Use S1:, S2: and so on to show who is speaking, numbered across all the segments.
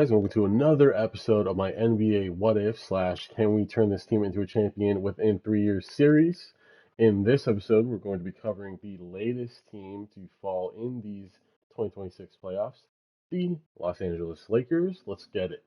S1: Guys, welcome to another episode of my NBA What If slash Can We Turn This Team into a Champion Within 3 Years series. In this episode, we're going to be covering the latest team to fall in these 2026 playoffs, the Los Angeles Lakers. Let's get it.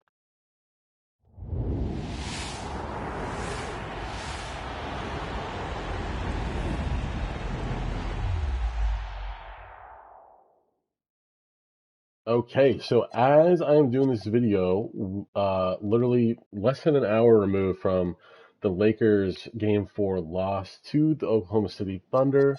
S1: Okay, so as I'm doing this video, literally less than an hour removed from the Lakers Game 4 loss to the Oklahoma City Thunder,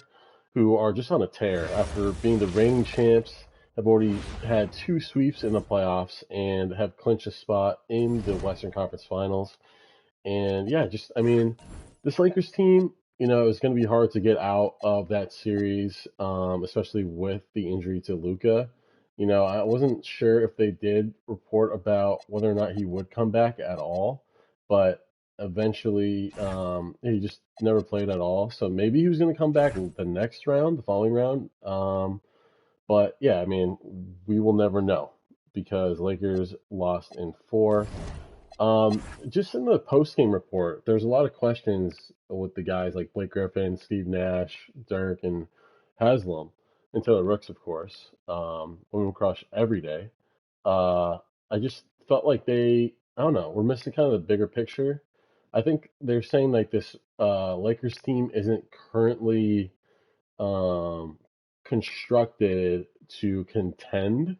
S1: who are just on a tear after being the reigning champs, have already had two sweeps in the playoffs, and have clinched a spot in the Western Conference Finals. And yeah, this Lakers team, is going to be hard to get out of that series, especially with the injury to Luca. I wasn't sure if they did report about whether or not he would come back at all, but eventually, he just never played at all. So maybe he was going to come back in the next round, the following round. But yeah, we will never know because Lakers lost in four. Just in the post-game report, there's a lot of questions with the guys like Blake Griffin, Steve Nash, Dirk, and Haslam, and Taylor Rooks, of course. Women Crush every day. Uh, I just felt like I don't know, we're missing kind of the bigger picture. I think they're saying like this Lakers team isn't currently um, constructed to contend.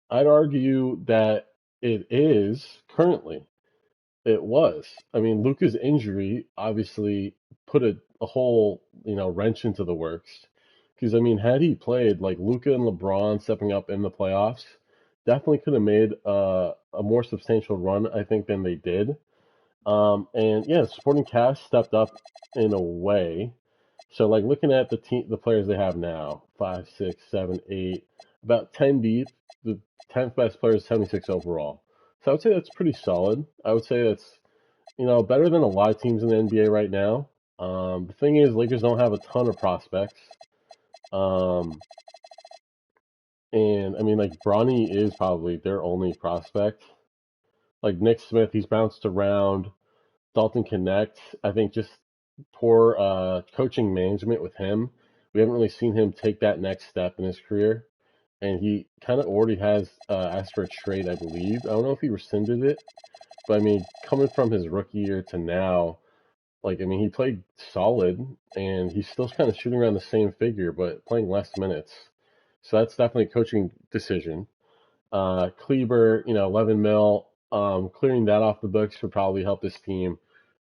S1: I'd argue that it is currently. It was. Luca's injury obviously put a whole, wrench into the works. Because, had he played like Luca and LeBron stepping up in the playoffs, definitely could have made a more substantial run, I think, than they did. And yeah, the supporting cast stepped up in a way. So, like, looking at the players they have now, five, six, seven, eight, about 10 deep. The 10th best player is 76 overall. So I would say that's pretty solid. I would say that's better than a lot of teams in the NBA right now. The thing is, Lakers don't have a ton of prospects. Um, and like Bronny is probably their only prospect. Like Nick Smith, he's bounced around. Dalton Connect, I think just poor coaching management with him. We haven't really seen him take that next step in his career. And he kind of already has asked for a trade, I believe. I don't know if he rescinded it, but coming from his rookie year to now, he played solid, and he's still kind of shooting around the same figure, but playing less minutes. So that's definitely a coaching decision. Kleber, 11 mil, clearing that off the books would probably help this team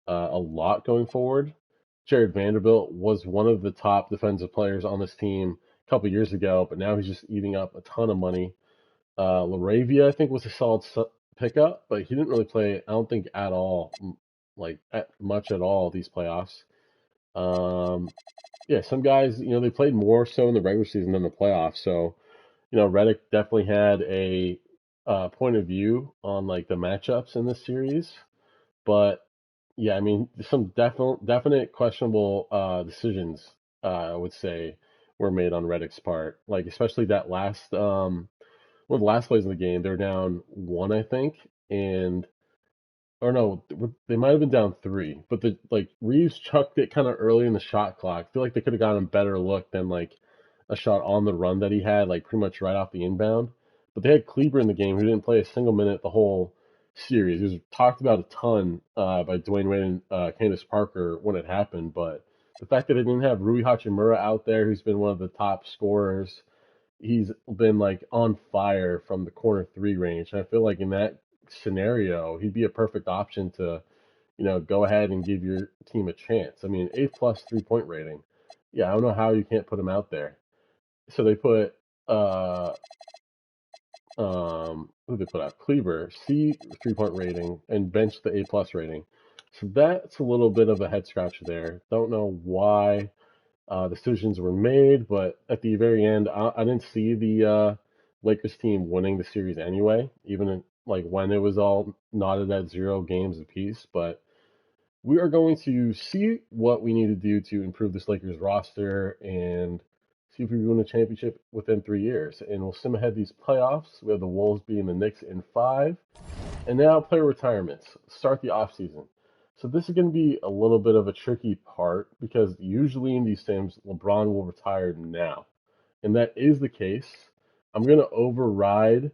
S1: a lot going forward. Jared Vanderbilt was one of the top defensive players on this team a couple years ago, but now he's just eating up a ton of money. Laravia, I think, was a solid pickup, but he didn't really play, I don't think, at all, much at all these playoffs. Um, yeah, some guys, they played more so in the regular season than the playoffs. So, Reddick definitely had a point of view on like the matchups in this series. But yeah, some definite questionable decisions, I would say, were made on Reddick's part. Like especially that last one of the last plays in the game, they're down one, I think, and or no, they might have been down three, but the like Reeves chucked it kind of early in the shot clock. I feel like they could have gotten a better look than like a shot on the run that he had, like pretty much right off the inbound. But they had Kleber in the game who didn't play a single minute the whole series. It was talked about a ton by Dwayne Wade and Candace Parker when it happened, but the fact that they didn't have Rui Hachimura out there, who's been one of the top scorers, he's been like on fire from the corner three range. And I feel like in that scenario, he'd be a perfect option to, go ahead and give your team a chance. A plus 3 point rating. Yeah, I don't know how you can't put him out there. So they put uh who did they put out? Kleber, C 3 point rating, and bench the A plus rating. So that's a little bit of a head scratcher there. Don't know why decisions were made, but at the very end, I didn't see the Lakers team winning the series anyway, even like when it was all knotted at 0 games apiece. But we are going to see what we need to do to improve this Lakers roster and see if we win a championship within 3 years. And we'll sim ahead these playoffs. We have the Wolves beating the Knicks in five, And now player retirements. Start the offseason. So this is going to be a little bit of a tricky part because usually in these sims, LeBron will retire now. And that is the case. I'm going to override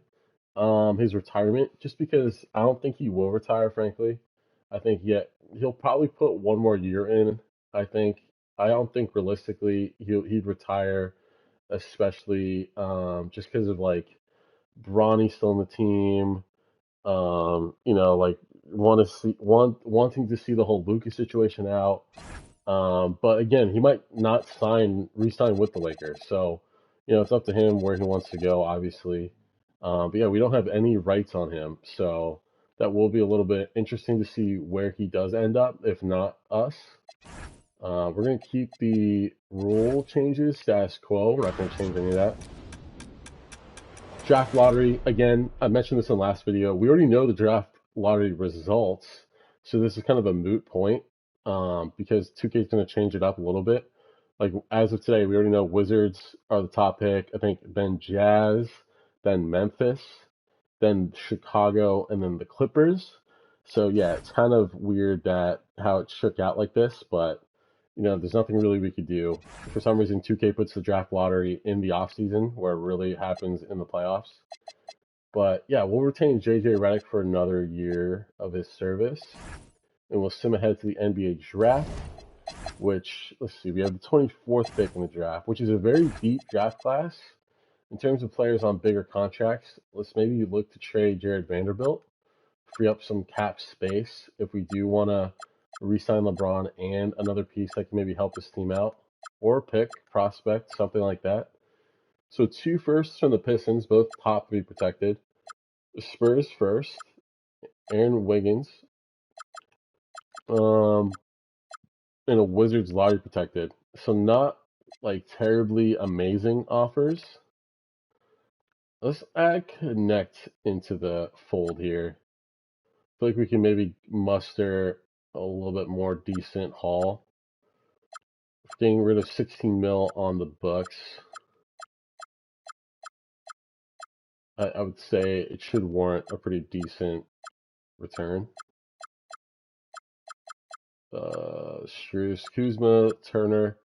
S1: his retirement just because I don't think he will retire, frankly. I think he'll probably put one more year in. I think I don't think realistically he'd retire, especially just because of like Bronny's still in the team. Like wanting to see the whole Lucas situation out. But again, he might not re-sign with the Lakers. So, it's up to him where he wants to go, obviously. But yeah, we don't have any rights on him, so that will be a little bit interesting to see where he does end up, if not us. We're gonna keep the rule changes status quo. We're not gonna change any of that. Draft lottery, again, I mentioned this in the last video. We already know the draft lottery results, so this is kind of a moot point because 2K is going to change it up a little bit. Like, as of today, we already know Wizards are the top pick. I think then Jazz, then Memphis, then Chicago, and then the Clippers. So, yeah, it's kind of weird that how it shook out like this, but there's nothing really we could do. For some reason, 2K puts the draft lottery in the offseason where it really happens in the playoffs. But yeah, we'll retain JJ Redick for another year of his service. And we'll sim ahead to the NBA draft, which, let's see, we have the 24th pick in the draft, which is a very deep draft class. In terms of players on bigger contracts, let's maybe look to trade Jared Vanderbilt, free up some cap space if we do want to re-sign LeBron and another piece that can maybe help this team out, or pick, prospect, something like that. So 2 firsts from the Pistons, both top 3 protected. The Spurs first, Aaron Wiggins, and a Wizards lottery protected. So not like terribly amazing offers. Let's add Connect into the fold here. I feel like we can maybe muster a little bit more decent haul. Getting rid of 16 mil on the Bucks. I would say it should warrant a pretty decent return. Strus, Kuzma, Turner.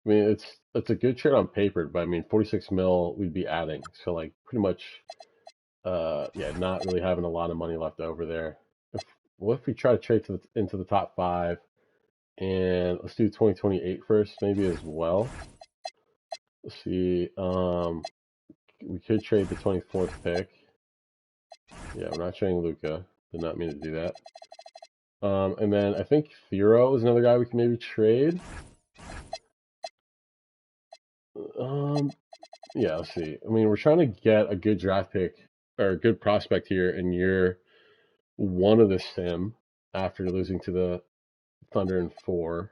S1: I mean, it's a good trade on paper, but I mean, 46 mil we'd be adding. So like pretty much, yeah, not really having a lot of money left over there. What if we try to trade into the top 5, and let's do 2028 first, maybe as well. Let's see. We could trade the 24th pick. Yeah, we're not trading Luka. Did not mean to do that. And then I think Thero is another guy we can maybe trade. Yeah, let's see. I mean, we're trying to get a good draft pick or a good prospect here in year 1 of the sim after losing to the Thunder in 4.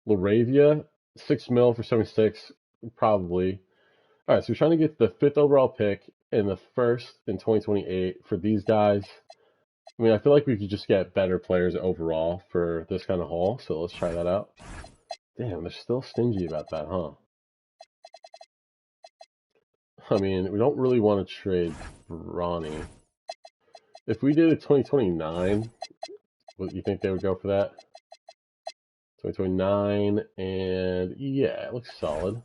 S1: Laravia, 6 mil for 76, probably. All right, so we're trying to get the 5th overall pick and the 1st in 2028 for these guys. I mean, I feel like we could just get better players overall for this kind of haul, so let's try that out. Damn, they're still stingy about that, huh? I mean, we don't really want to trade Bronny. If we did a 2029, what you think they would go for that? 2029, and yeah, it looks solid.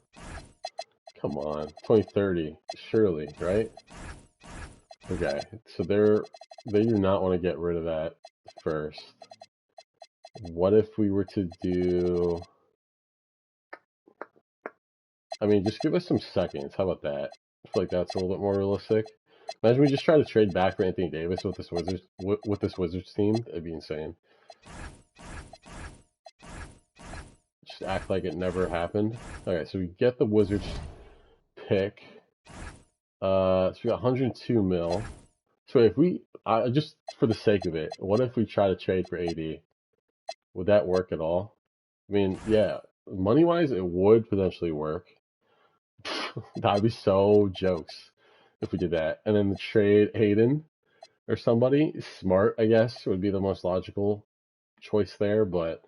S1: Come on, 2030, surely, right? Okay, so they do not want to get rid of that first. What if we were to do? I mean, just give us some seconds. How about that? I feel like that's a little bit more realistic. Imagine we just try to trade back for Anthony Davis with this Wizards team. That'd be insane. Just act like it never happened. Okay, so we get the Wizards pick. So we got 102 mil. So if we, just for the sake of it, what if we try to trade for AD? Would that work at all? I mean, yeah, money-wise, it would potentially work. That'd be so jokes if we did that. And then the trade Hayden or somebody smart, I guess, would be the most logical choice there. But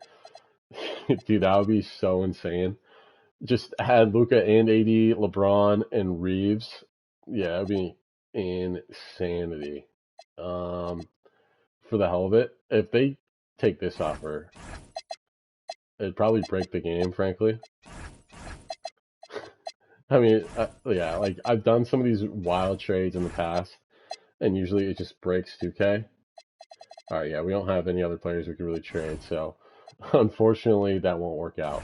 S1: dude, that would be so insane. Just had Luka and AD, LeBron and Reeves. Yeah, it'd be insanity. um, for the hell of it. If they take this offer, it'd probably break the game, frankly. I mean, yeah, like I've done some of these wild trades in the past, and usually it just breaks 2K. All right, yeah, we don't have any other players we could really trade, so unfortunately that won't work out.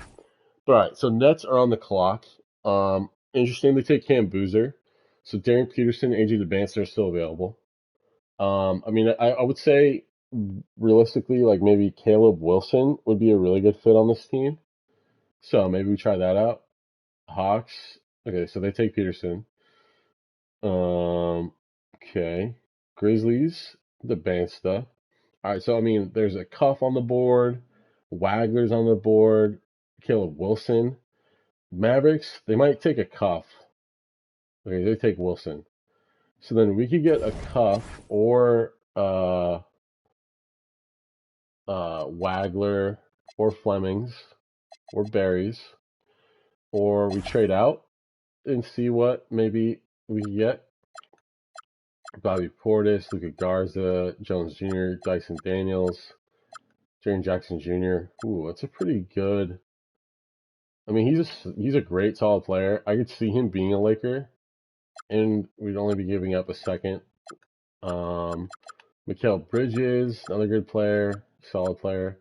S1: All right, so Nets are on the clock. Interesting, they take Cam Boozer. So Darren Peterson, AJ DeBanster are still available. I mean, I would say realistically, like maybe Caleb Wilson would be a really good fit on this team. So maybe we try that out. Hawks. Okay, so they take Peterson. Um, okay. Grizzlies, the Bansta. All right, so I mean, there's a Cuff on the board, Wagler's on the board, Caleb Wilson. Mavericks, they might take a Cuff. Okay, they take Wilson. So then we could get a Cuff or Wagler or Flemings or Berries, or we trade out and see what maybe we can get. Bobby Portis, Luka Garza, Jones Jr., Dyson Daniels, Jaren Jackson Jr. Ooh, that's a pretty good. I mean, he's a great solid player. I could see him being a Laker, and we'd only be giving up a second. Mikal Bridges, another good player, solid player.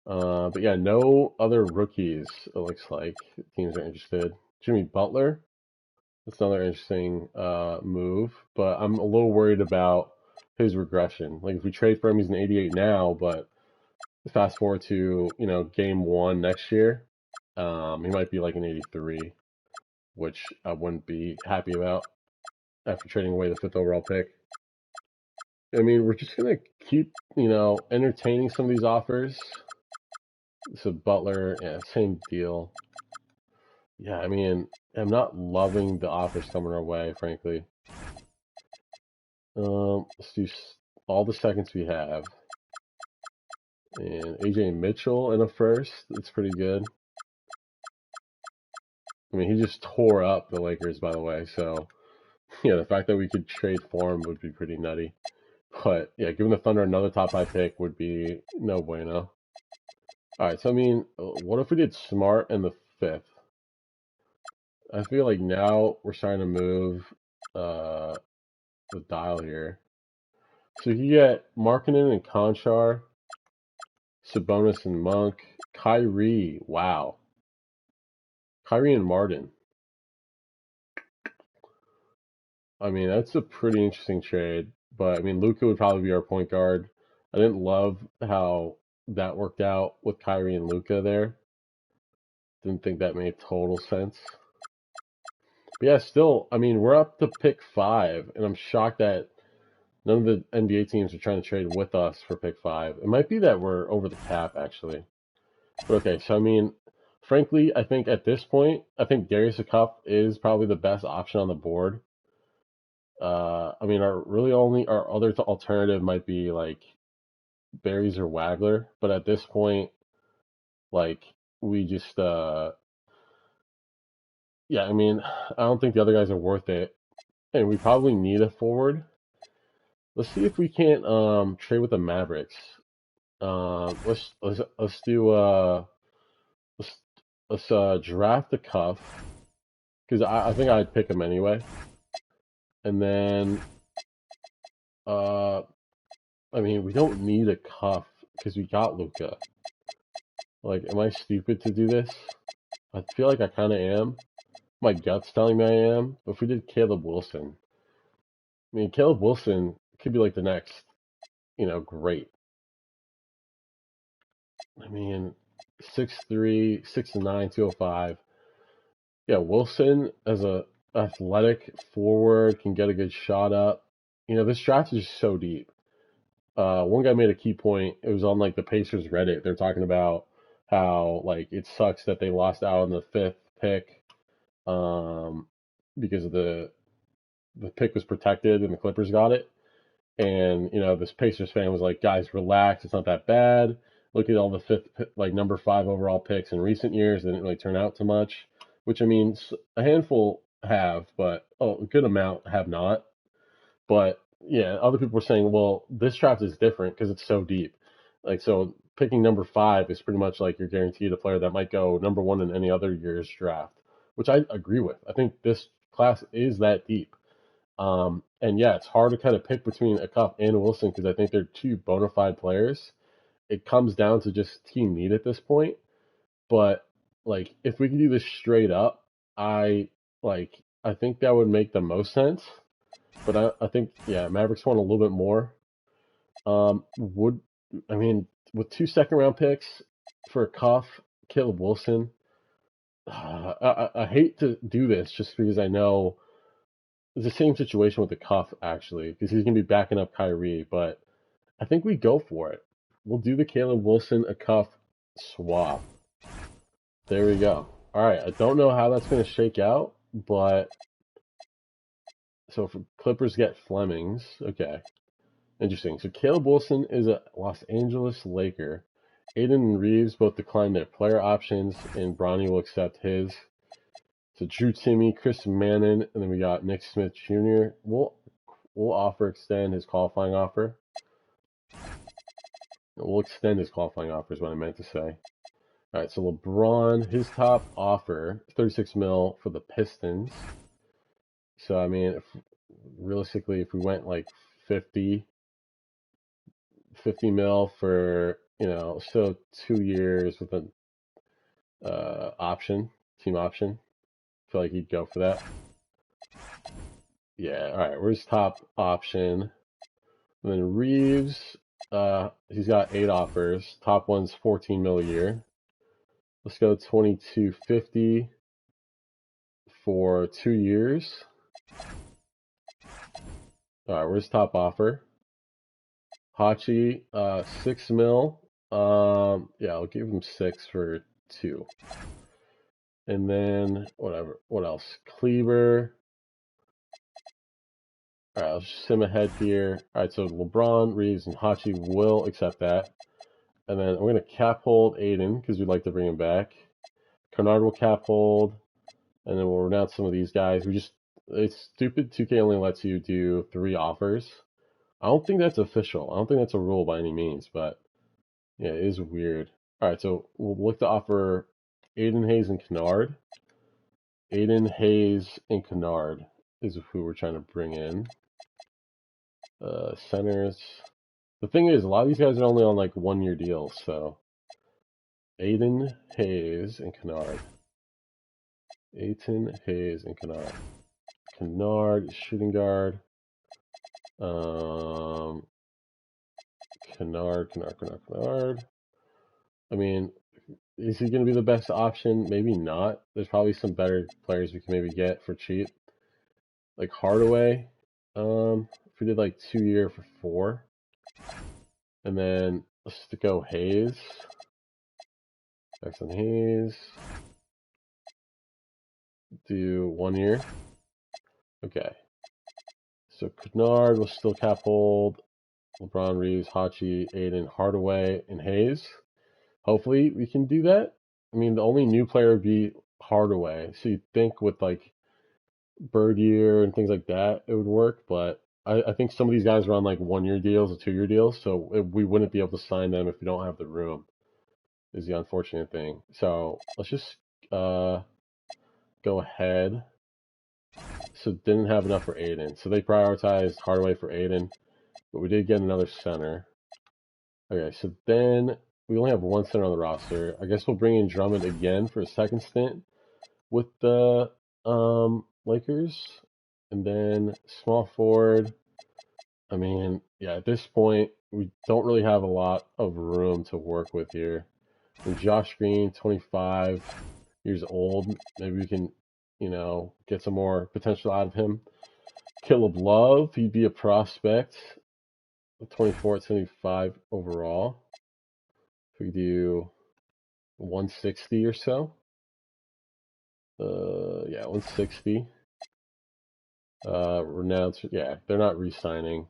S1: But yeah, no other rookies. It looks like teams are interested. Jimmy Butler, that's another interesting move, but I'm a little worried about his regression. Like if we trade for him, he's an 88 now, but fast forward to game one next year, he might be like an 83, which I wouldn't be happy about after trading away the fifth overall pick. I mean, we're just gonna keep entertaining some of these offers. So Butler, yeah, same deal. Yeah, I mean, I'm not loving the offers coming our way, frankly. Let's do all the seconds we have. And AJ Mitchell in a first, that's pretty good. I mean, he just tore up the Lakers, by the way, so yeah, the fact that we could trade for him would be pretty nutty. But yeah, giving the Thunder another top 5 pick would be no bueno. Alright, so I mean, what if we did Smart in the fifth? I feel like now we're starting to move the dial here. So you get Markkanen and Conchar, Sabonis and Monk, Kyrie, wow. Kyrie and Martin. I mean, that's a pretty interesting trade. But I mean, Luka would probably be our point guard. I didn't love how that worked out with Kyrie and Luka there. Didn't think that made total sense. But yeah, still, I mean, we're up to pick 5, and I'm shocked that none of the NBA teams are trying to trade with us for pick 5. It might be that we're over the cap, actually. But okay, so I mean, frankly, I think at this point, I think Darius Cup is probably the best option on the board. I mean, our other alternative might be like Berries or Wagler, but at this point, like we just yeah, I mean, I don't think the other guys are worth it, and we probably need a forward. Let's see if we can't trade with the Mavericks. Let's do let's draft the Cuff because I think I'd pick him anyway, and then I mean we don't need a Cuff because we got Luka. Like, am I stupid to do this? I feel like I kind of am. My gut's telling me I am. But if we did Caleb Wilson, I mean Caleb Wilson could be like the next, great. I mean, 6'3", 6'9", 205. Yeah, Wilson as a athletic forward can get a good shot up. This draft is so deep. One guy made a key point. It was on like the Pacers Reddit. They're talking about how like it sucks that they lost out on the 5th pick because of the pick was protected and the Clippers got it. And this Pacers fan was like, "Guys, relax. It's not that bad. Look at all the like number 5 overall picks in recent years. They didn't really turn out to much." Which I mean, a handful have, but a good amount have not. But yeah, other people were saying, well, this draft is different because it's so deep. Like, so picking number five is pretty much like you're guaranteed a player that might go number one in any other year's draft, which I agree with. I think this class is that deep. And yeah, it's hard to kind of pick between a Cup and a Wilson because I think they're two bona fide players. It comes down to just team need at this point. But like, if we could do this straight up, I I think that would make the most sense. But I think yeah, Mavericks want a little bit more. Would I mean with two second round picks for a Cuff, Caleb Wilson? I hate to do this just because I know it's the same situation with the Cuff actually because he's gonna be backing up Kyrie, but I think we go for it. We'll do the Caleb Wilson a Cuff swap. There we go. All right, I don't know how that's gonna shake out, but so if Clippers get Flemings, okay. Interesting. So Caleb Wilson is a Los Angeles Laker. Aiden and Reeves both declined their player options, and Bronny will accept his. So Drew Timmy, Chris Mannon, and then we got Nick Smith Jr. We'll offer extend his qualifying offer. We'll extend his qualifying offer is what I meant to say. All right, so LeBron, his top offer, 36 mil for the Pistons. So I mean, realistically, if we went like 50 mil for, so 2 years with an option, team option. I feel like he'd go for that. Yeah, all right. Where's top option? And then Reeves, he's got 8 offers. Top one's 14 mil a year. Let's go 2250 for 2 years. All right, where's top offer? Hachi, 6 mil. Yeah, I'll give him 6 for 2. And then whatever. What else? Kleber. All right, let's just sim ahead here. All right, so LeBron, Reeves, and Hachi will accept that. And then we're going to cap hold Aiden because we'd like to bring him back. Kennard will cap hold. And then we'll renounce some of these guys. It's stupid. 2K only lets you do 3 offers. I don't think that's official. I don't think that's a rule by any means, but yeah, it is weird. All right, so we'll look to offer Aiden, Hayes, and Kennard. Aiden, Hayes, and Kennard is who we're trying to bring in. Centers. The thing is, a lot of these guys are only on like 1 year deals, so Aiden, Hayes, and Kennard. Aiden, Hayes, and Kennard. Kennard, shooting guard. Kennard. I mean, is he going to be the best option? Maybe not. There's probably some better players we can maybe get for cheap. Like Hardaway. If we did like 2 year for 4. And then let's go Hayes. Jackson Hayes. Do 1 year. Okay. So Kennard will still cap hold. LeBron, Reeves, Hachi, Aiden, Hardaway, and Hayes. Hopefully we can do that. I mean, the only new player would be Hardaway. So you'd think with like Bird year and things like that, it would work. But I think some of these guys are on like 1 year deals or 2 year deals. So we wouldn't be able to sign them if we don't have the room, is the unfortunate thing. So let's just go ahead. So didn't have enough for Aiden. So they prioritized Hardaway for Aiden. But we did get another center. Okay, so then we only have 1 center on the roster. I guess we'll bring in Drummond again for a second stint with the Lakers. And then small forward. I mean, yeah, at this point, we don't really have a lot of room to work with here. And Josh Green, 25 years old. Maybe we can, get some more potential out of him. Caleb Love, he'd be a prospect. 24 at 75 overall. If we do 160 or so. Yeah, 160. Renounce. Yeah, they're not re-signing.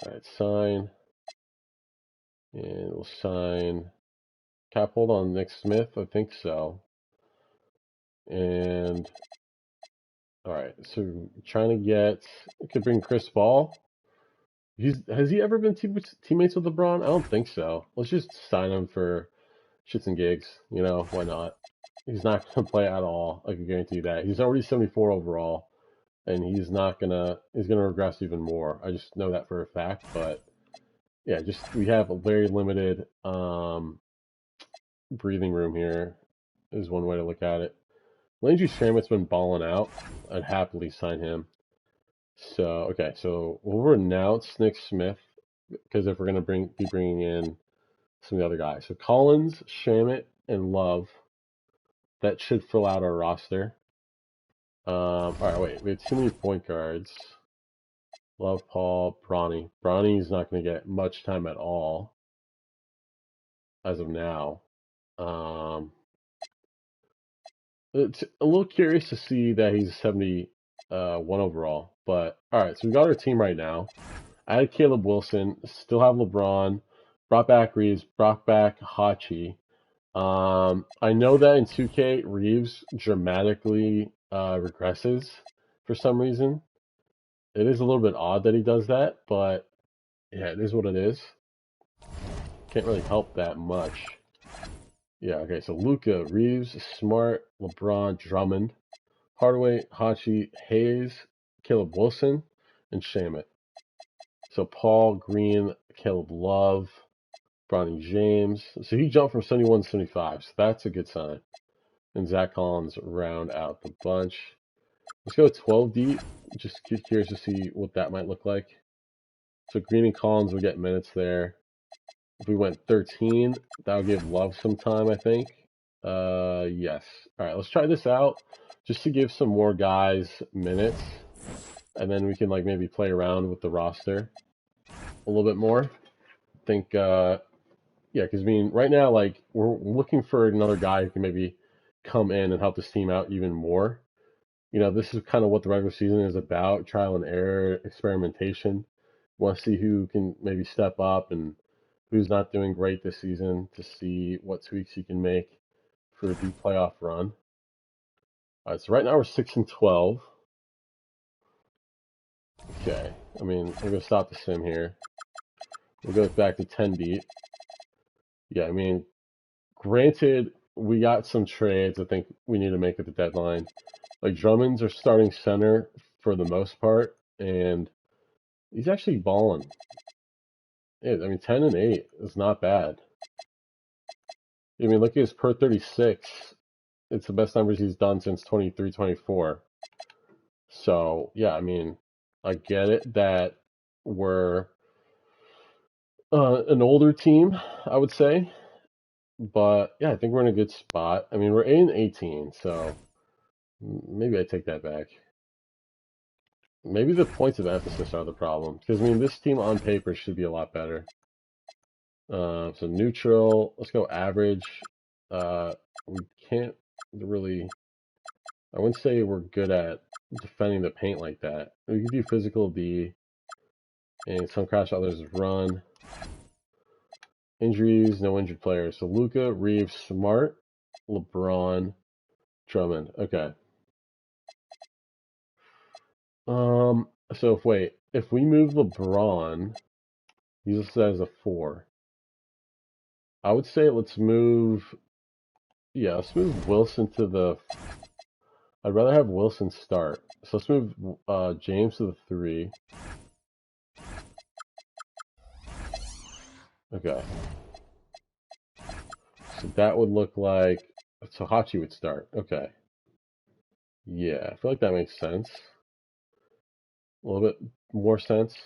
S1: All right, sign. And we'll sign. Cap hold on Nick Smith. I think so. And All right, so trying to get could bring Chris Paul. Has he ever been teammates with LeBron? I don't think so. Let's just sign him for shits and gigs. You know, why not? He's not gonna play at all. I can guarantee you that. He's already 74 overall, and he's gonna regress even more. I just know that for a fact. But yeah, just we have a very limited breathing room here. Is one way to look at it. Landry Shamit's been balling out. I'd happily sign him. So okay, so we'll renounce Nick Smith because if we're gonna be bringing in some of the other guys, so Collins, Shamit, and Love, that should fill out our roster. All right, wait, we have too many point guards. Love, Paul, Bronny. Bronny's not gonna get much time at all as of now. It's a little curious to see that he's 71 overall, but all right, so we got our team right now. I had Caleb Wilson, still have LeBron, brought back Reeves, brought back Hachi. I know that in 2K, Reeves dramatically regresses for some reason. It is a little bit odd that he does that, but yeah, it is what it is. Can't really help that much. Yeah, okay, so Luka, Reeves, Smart, LeBron, Drummond, Hardaway, Hachi, Hayes, Caleb Wilson, and Shamit. So Paul, Green, Caleb Love, Bronny James. So he jumped from 71 to 75, so that's a good sign. And Zach Collins round out the bunch. Let's go 12 deep. Just curious to see what that might look like. So Green and Collins will get minutes there. If we went 13, that would give Love some time, I think. Yes. All right, let's try this out just to give some more guys minutes. And then we can like maybe play around with the roster a little bit more. I think, yeah, because I mean, right now, like we're looking for another guy who can maybe come in and help this team out even more. You know, this is kind of what the regular season is about: trial and error, experimentation. Want to see who can maybe step up and who's not doing great this season to see what tweaks you can make for the playoff run. All right, so right now we're 6-12. Okay, I mean, we're gonna stop the sim here. We'll go back to 10 deep. Yeah, I mean, granted, we got some trades I think we need to make at the deadline. Like Drummond's our starting center for the most part, and he's actually balling. Yeah, I mean, 10 and 8 is not bad. I mean, look at his per 36. It's the best numbers he's done since 23-24. So, yeah, I mean, I get it that we're an older team, I would say. But, yeah, I think we're in a good spot. I mean, we're 8-18, so maybe I take that back. Maybe the points of emphasis are the problem. Because, I mean, this team on paper should be a lot better. So neutral, let's go average. We can't really, I wouldn't say we're good at defending the paint like that. We can do physical D, and some crash others run. Injuries, no injured players. So Luka, Reeves, Smart, LeBron, Drummond. Okay. So if we move LeBron, he's listed as a 4. I would say let's move Wilson to the. I'd rather have Wilson start. So let's move James to the 3. Okay. So that would look like so Hachi would start. Okay. Yeah, I feel like that makes sense. A little bit more sense.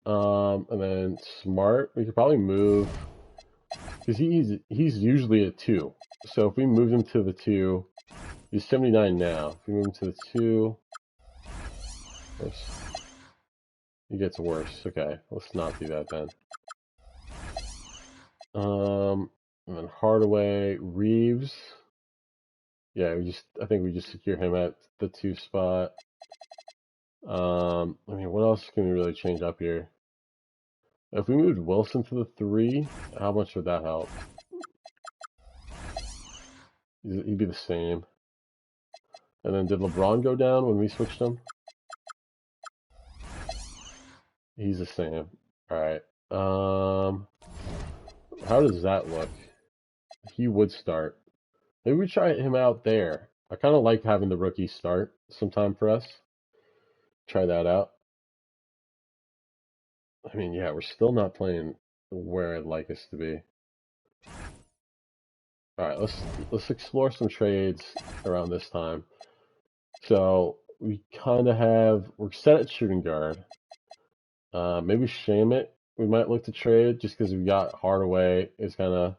S1: And then Smart, we could probably move because he's usually a 2. So if we move him to the 2, he's 79 now. If we move him to the 2, oops, he gets worse. Okay, let's not do that then. And then Hardaway, Reeves. Yeah, I think we just secure him at the 2 spot. I mean, what else can we really change up here? If we moved Wilson to the 3, how much would that help? He'd be the same. And then did LeBron go down when we switched him? He's the same. All right. How does that look? He would start. Maybe we try him out there. I kind of like having the rookie start sometime for us. Try that out. I mean, yeah, we're still not playing where I'd like us to be. All right, let's explore some trades around this time. So we kind of we're set at shooting guard. Maybe Shamit we might look to trade just because we got Hardaway is kind of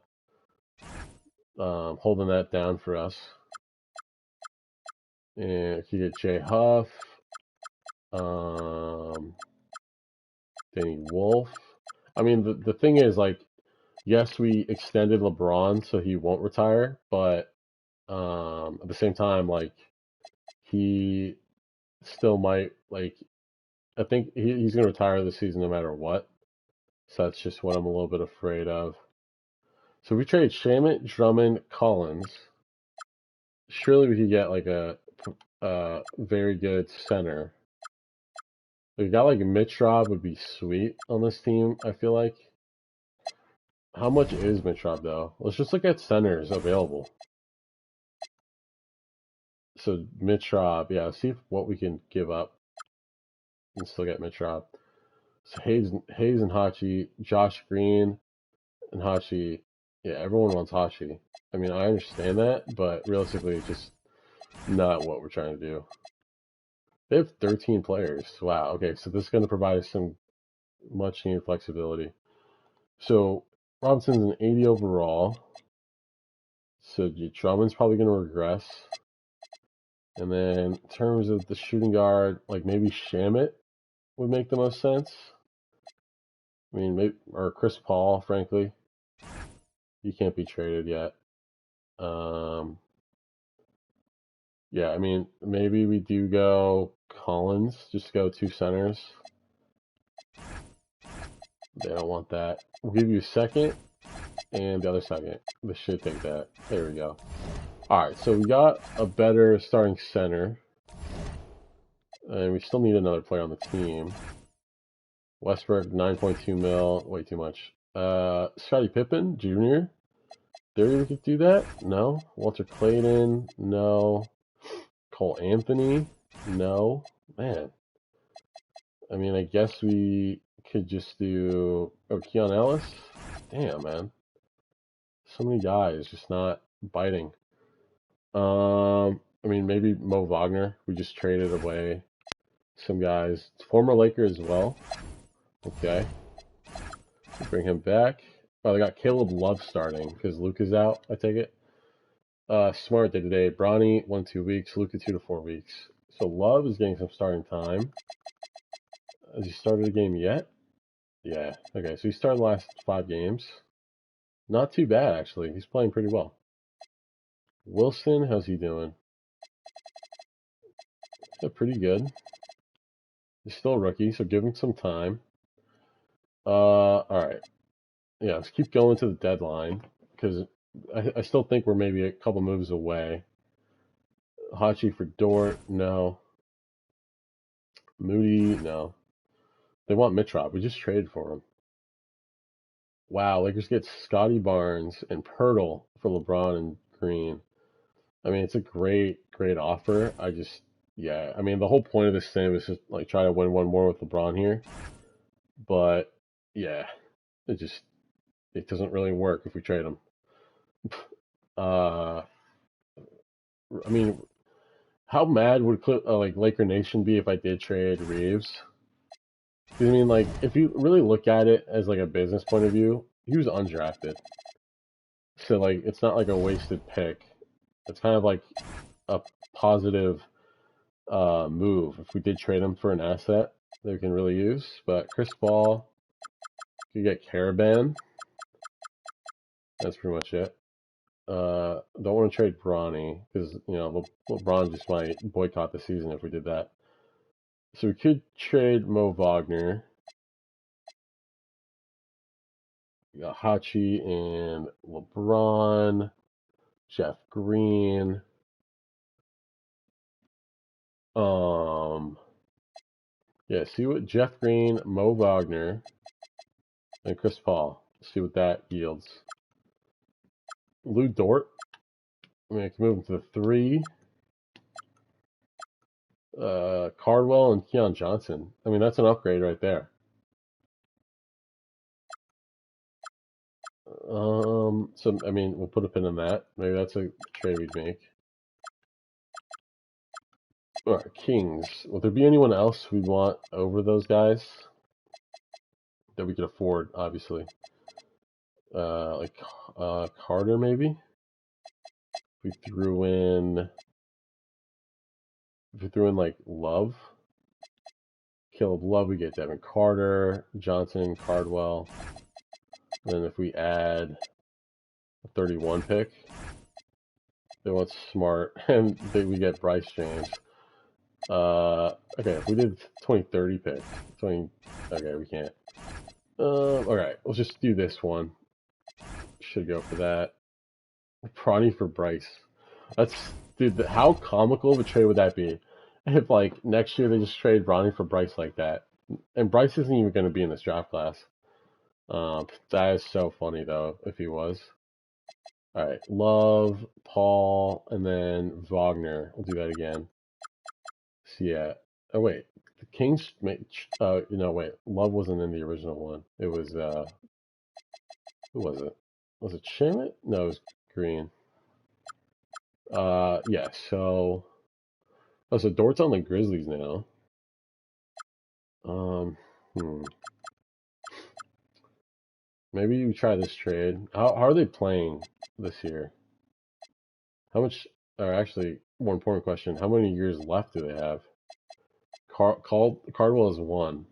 S1: holding that down for us. And you get Jay Huff, Danny Wolf. I mean, the thing is, like, yes, we extended LeBron so he won't retire, but at the same time, like, he still might, like, I think he's going to retire this season no matter what. So that's just what I'm a little bit afraid of. So we trade Shamit, Drummond, Collins. Surely we could get like a very good center. We got like Mitch Rob would be sweet on this team, I feel like. How much is Mitch Rob though? Let's just look at centers available. So Mitch Rob, yeah, let's see what we can give up and still get Mitch Rob. So Hayes and Hachi, Josh Green and Hachi. Yeah, everyone wants Hachi. I mean, I understand that, but realistically, it's just not what we're trying to do. They have 13 players. Wow. Okay, so this is going to provide us some much needed flexibility. So Robinson's an 80 overall. So Drummond's probably going to regress. And then in terms of the shooting guard, like maybe Shamit would make the most sense. I mean, maybe, or Chris Paul, frankly. He can't be traded yet. Yeah, I mean, maybe we do go Collins, just go two centers. They don't want that. We'll give you a second and the other second. This should take that. There we go. Alright, so we got a better starting center. And we still need another player on the team. Westbrook, 9.2 mil. Way too much. Scottie Pippen, Jr. Theory we could do that? No. Walter Clayton? No. Cole Anthony? No. Man. I mean, I guess we could just do Keon Ellis? Damn, man. So many guys just not biting. I mean, maybe Mo Wagner. We just traded away some guys. Former Laker as well. Okay. Bring him back. Oh, they got Caleb Love starting because Luke is out, I take it. Smart day-to-day. Bronny, 1 to 2 weeks. Luka, 2 to 4 weeks. So Love is getting some starting time. Has he started a game yet? Yeah. Okay, so he started the last 5 games. Not too bad, actually. He's playing pretty well. Wilson, how's he doing? Yeah, pretty good. He's still a rookie, so give him some time. All right. Yeah, let's keep going to the deadline because I still think we're maybe a couple moves away. Hachi for Dort, no. Moody, no. They want Mitrop. We just traded for him. Wow, Lakers get Scotty Barnes and Pirtle for LeBron and Green. I mean, it's a great offer. Yeah. I mean, the whole point of this thing was just like try to win one more with LeBron here. But yeah, it doesn't really work if we trade him. Uh, I mean, how mad would like Laker Nation be if I did trade Reeves? I mean, like, if you really look at it as like a business point of view, he was undrafted, so like it's not like a wasted pick. It's kind of like a positive move if we did trade him for an asset that we can really use. But Chris Paul, you get Caravan. That's pretty much it. Don't want to trade Bronny because LeBron just might boycott the season if we did that. So we could trade Mo Wagner. We got Hachi and LeBron, Jeff Green. Yeah, see what Jeff Green, Mo Wagner, and Chris Paul. See what that yields. Lou Dort. I mean, I can move him to the 3. Cardwell and Keon Johnson. I mean, that's an upgrade right there. So I mean, we'll put a pin in that. Maybe that's a trade we'd make. All right, Kings. Would there be anyone else we want over those guys that we could afford? Obviously, like Carter maybe. We threw in. If we threw in like Love, Caleb Love, we get Devin Carter, Johnson, Cardwell. And then if we add a 31 pick, they want Smart, and we get Bryce James. Okay, if we did 2030 pick, 20. Okay, we can't. Alright, let's just do this one. Should go for that. Bronny for Bryce. That's, dude, how comical of a trade would that be? If, like, next year they just trade Bronny for Bryce like that. And Bryce isn't even going to be in this draft class. That is so funny, though, if he was. Alright, Love, Paul, and then Wagner. We'll do that again. So, yeah. Oh, wait. The Kings, wait. Love wasn't in the original one. It was, who was it? Was it Shamit? No, it was Green. Yeah, so... Oh, so Dort's on the Grizzlies now. Maybe we try this trade. How are they playing this year? How much, or actually, more important question, how many years left do they have? Cardwell has 1,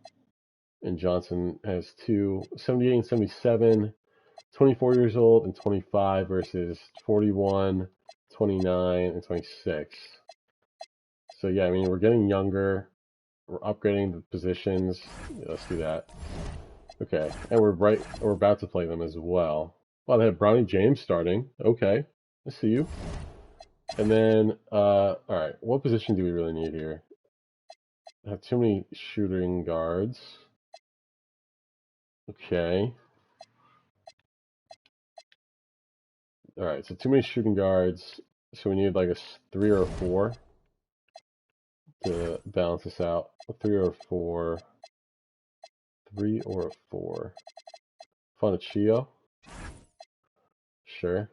S1: and Johnson has 2. 78 and 77, 24 years old and 25 versus 41, 29, and 26. So yeah, I mean, we're getting younger. We're upgrading the positions. Yeah, let's do that. Okay, and we're about to play them as well. Wow, they have Bronny James starting. Okay, I see you. And then, alright, what position do we really need here? I have too many shooting guards. Okay. Alright, so too many shooting guards. So we need like a 3 or a 4 to balance this out. A 3 or a 4. 3 or a 4. Fonachio? Sure.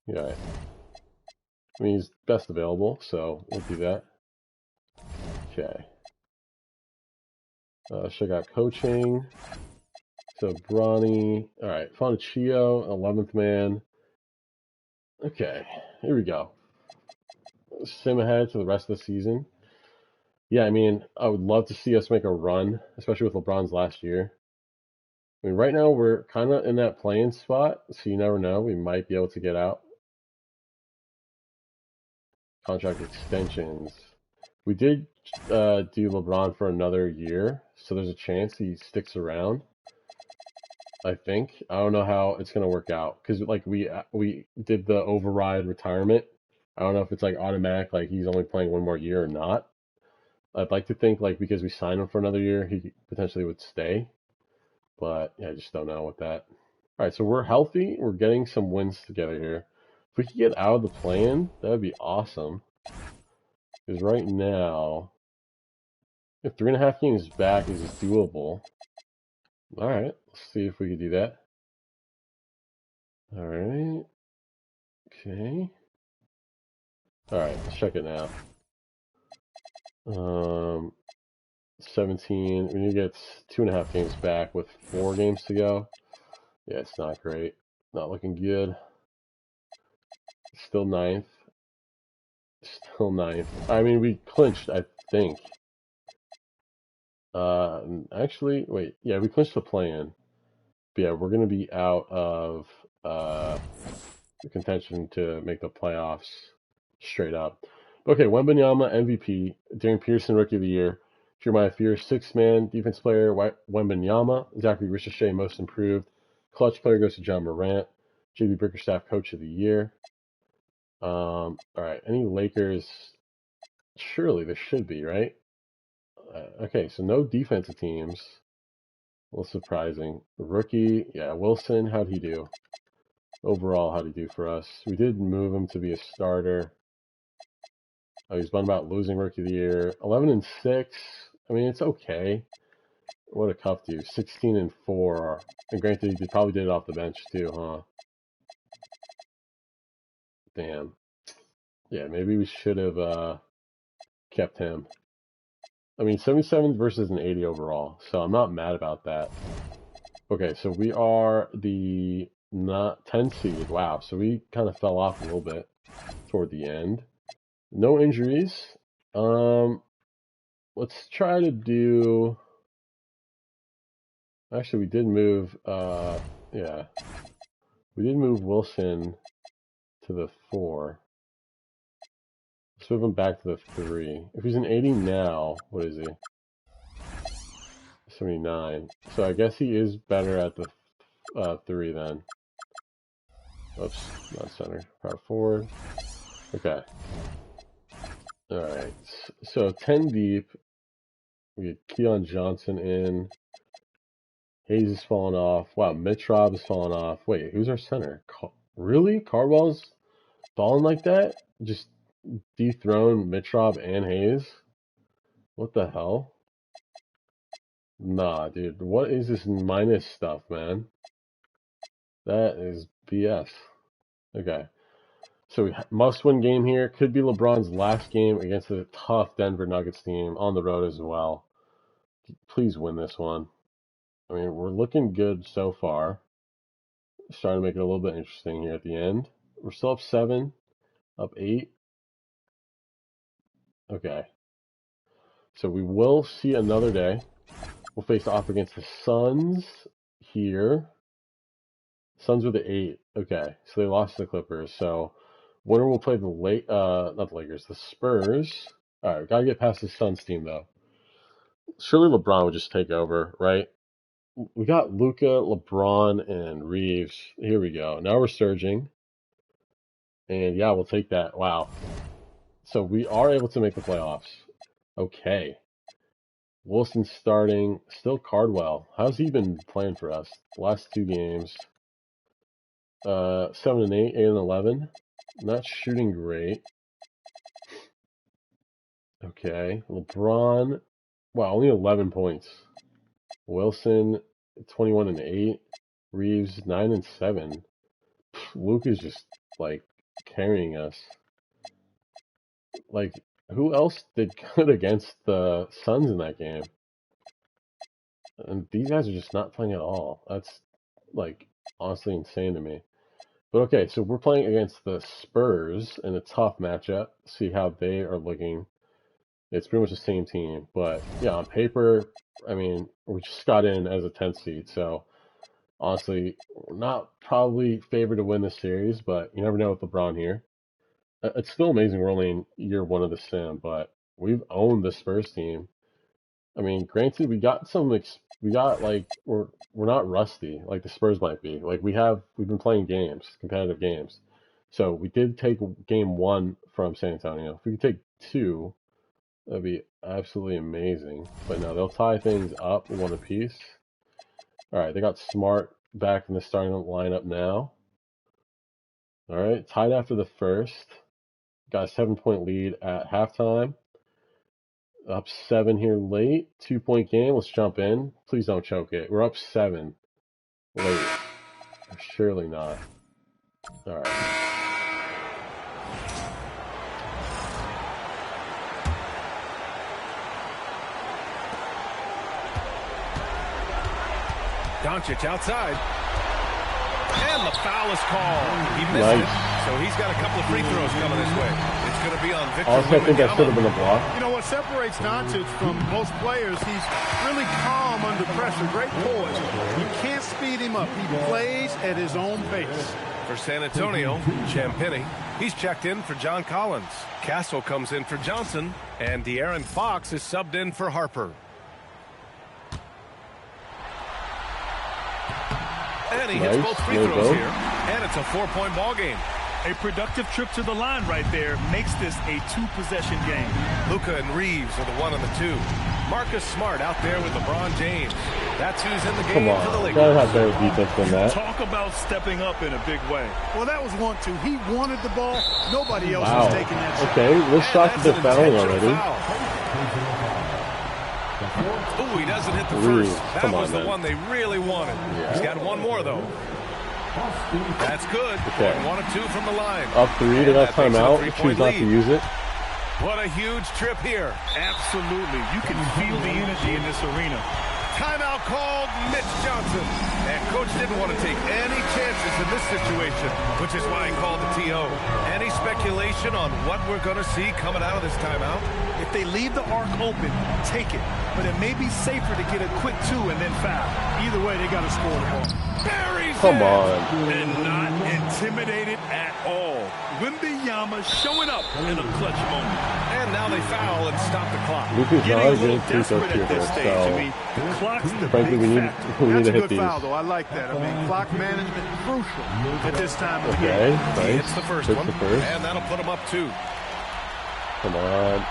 S1: Yeah. I mean, he's best available, so we'll do that. Okay. Check out coaching. So Bronny. Alright, Fonachio, 11th man. Okay, here we go. Sim ahead to the rest of the season. Yeah, I mean, I would love to see us make a run, especially with LeBron's last year. I mean, right now we're kind of in that playing spot, so you never know. We might be able to get out. Contract extensions. We did do LeBron for another year, so there's a chance he sticks around. I think. I don't know how it's gonna work out because like we did the override retirement. I don't know if it's like automatic, like he's only playing one more year or not. I'd like to think like because we signed him for another year, he potentially would stay. But yeah, I just don't know with that. All right, so we're healthy. We're getting some wins together here. If we could get out of the play-in, that would be awesome. Because right now, if 3.5 games back is doable. All right, let's see if we can do that. All right. Okay. All right, let's check it now. 17. We need to get 2.5 games back with 4 games to go. Yeah, it's not great. Not looking good. Still 9th. Still 9th. I mean, we clinched, I think. Actually, wait. Yeah, we clinched the play-in. But yeah, we're going to be out of the contention to make the playoffs straight up. Okay, Wembanyama MVP, Darren Pearson Rookie of the Year, Jeremiah Fears 6-man defense player, Wembanyama, Zachary Ricochet Most Improved, clutch player goes to John Morant, JB Bickerstaff Coach of the Year. All right, any Lakers Surely there should be, right? Okay, so no defensive teams. A little surprising. Rookie, yeah, Wilson, how'd he do? Overall, how'd he do for us? We did move him to be a starter. Oh, he's bummed about losing Rookie of the Year. 11-6. I mean, it's okay. What a Cup do? 16-4. And granted, he probably did it off the bench too, huh? Damn. Yeah, maybe we should have kept him. I mean, 77 versus an 80 overall, so I'm not mad about that. Okay, so we are the not 10 seed. Wow, so we kind of fell off a little bit toward the end. No injuries. Let's try to do. Actually, we did move. Yeah, we did move Wilson to the 4. Let's move him back to the 3. If he's an 80 now, what is he? 79. So I guess he is better at the 3 then. Oops, not center. Power forward. Okay. Alright. So 10 deep. We get Keon Johnson in. Hayes is falling off. Wow, Mitrov is falling off. Wait, who's our center? Really? Cardwell's falling like that? Just dethrone Mitrov and Hayes? What the hell? Nah, dude. What is this minus stuff, man? That is BS. Okay. So we must-win game here. Could be LeBron's last game against a tough Denver Nuggets team on the road as well. Please win this one. I mean, we're looking good so far. Starting to make it a little bit interesting here at the end. We're still up 7, up 8. Okay. So we will see another day. We'll face off against the Suns here. Suns were the 8. Okay, so they lost to the Clippers. So winner will play the not the Lakers, the Spurs. All right, gotta get past the Suns team though. Surely LeBron would just take over, right? We got Luka, LeBron, and Reeves. Here we go. Now we're surging. And yeah, we'll take that. Wow. So we are able to make the playoffs. Okay. Wilson starting. Still Cardwell. How's he been playing for us? The last 2 games. 7-8, 8-11. Not shooting great. Okay. LeBron. Wow, only 11 points. Wilson, 21-8. Reeves, 9-7. Luke is just like carrying us. Like, who else did good against the Suns in that game? And these guys are just not playing at all. That's like honestly insane to me. But okay, so we're playing against the Spurs in a tough matchup. See how they are looking. It's pretty much the same team, but yeah, on paper, I mean, we just got in as a 10th seed, so honestly, we're not probably favored to win this series, but you never know with LeBron here. It's still amazing we're only in year 1 of the sim, but we've owned the Spurs team. I mean, granted, we got like we're not rusty like the Spurs might be. Like we've been playing games, competitive games. So we did take game 1 from San Antonio. If we could take 2, that'd be absolutely amazing. But no, they'll tie things up 1 apiece. All right, they got Smart back in the starting lineup now. All right, tied after the first. Got a 7-point lead at halftime. Up 7 here late. 2-point game. Let's jump in. Please don't choke it. We're up 7 late. Surely not. All right.
S2: Doncic outside. And the foul is called. He missed it, so he's got a couple of free throws coming his way. It's going to be on Victor.
S1: Also, I think that should have been a block.
S3: You know what separates Doncic from most players? He's really calm under pressure. Great poise. You can't speed him up. He plays at his own pace.
S2: For San Antonio, Champagnie. He's checked in for John Collins. Castle comes in for Johnson. And De'Aaron Fox is subbed in for Harper. And he hits both free throws here. And it's a 4-point ball game.
S4: A productive trip to the line right there makes this a 2-possession game.
S2: Luka and Reeves are the 1 and the 2. Marcus Smart out there with LeBron James. That's who's in the game for the Lakers.
S1: Gotta have better defense than that.
S4: Talk about stepping up in a big way.
S3: Well, that was 1-2. He wanted the ball. Nobody else was taking that shot.
S1: Okay, let's shock the fouling already.
S2: Ooh, he doesn't hit the first. That was the one they really wanted. Yeah. He's got one more, though. That's good.
S1: Okay.
S2: 1 of 2 from the line.
S1: Up 3, they got timeout. Choose not to use it.
S2: What a huge trip here.
S4: Absolutely. You can feel the energy in this arena.
S2: Timeout called, Mitch Johnson. And coach didn't want to take any chances in this situation, which is why he called the TO. Any speculation on what we're going to see coming out of this timeout?
S4: If they leave the arc open, take it. But it may be safer to get a quick 2 and then foul. Either way, they got to score the ball.
S1: Come on.
S4: And not intimidated at all. Wembanyama showing up in a clutch moment.
S2: And now they foul and stop the clock.
S1: Luka's not a good free throw shooter, so frankly, we need to hit these.
S3: Foul, though. I like that. I mean, clock management crucial at this time of the game.
S1: Okay, nice.
S2: It's the first one, and that'll put him up 2.
S1: Come on.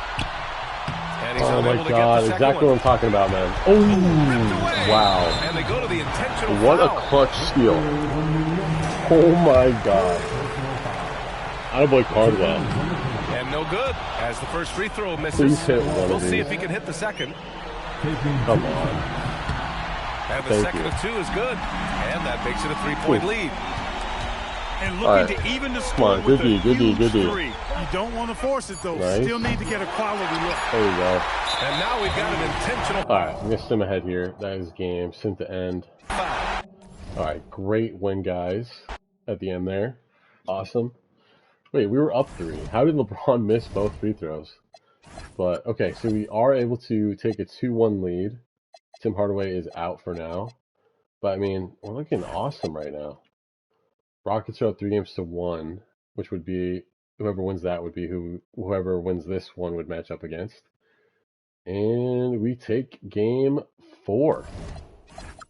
S2: And he's
S1: oh my God, exactly what I'm talking about, man. Oh, wow.
S2: And they go to the intentional
S1: what
S2: foul.
S1: a clutch steal. Oh my God. Attaboy Cardwell.
S2: And no good, as the first free throw misses.
S1: Please hit one
S2: we'll
S1: of
S2: see
S1: these.
S2: if he can hit the second.
S1: Come on.
S2: And the
S1: Thank
S2: second
S1: you.
S2: of 2 is good. And that makes it a 3-point lead.
S4: And looking to even the score
S1: Come on,
S4: with
S1: good D, good D, good D.
S4: 3.
S3: You don't want to force it, though.
S1: Nice.
S3: Still need to get a quality look.
S1: There we go.
S2: And now we've got an intentional
S1: All right, I'm going to stem ahead here. That is game. Sent to end.
S2: foul.
S1: All right, great win, guys, at the end there. Awesome. Wait, we were up 3. How did LeBron miss both free throws? But, okay, so we are able to take a 2-1 lead. Tim Hardaway is out for now. But, I mean, we're looking awesome right now. Rockets are up 3-1, which would be, whoever wins that would be whoever wins this one would match up against. And we take game 4.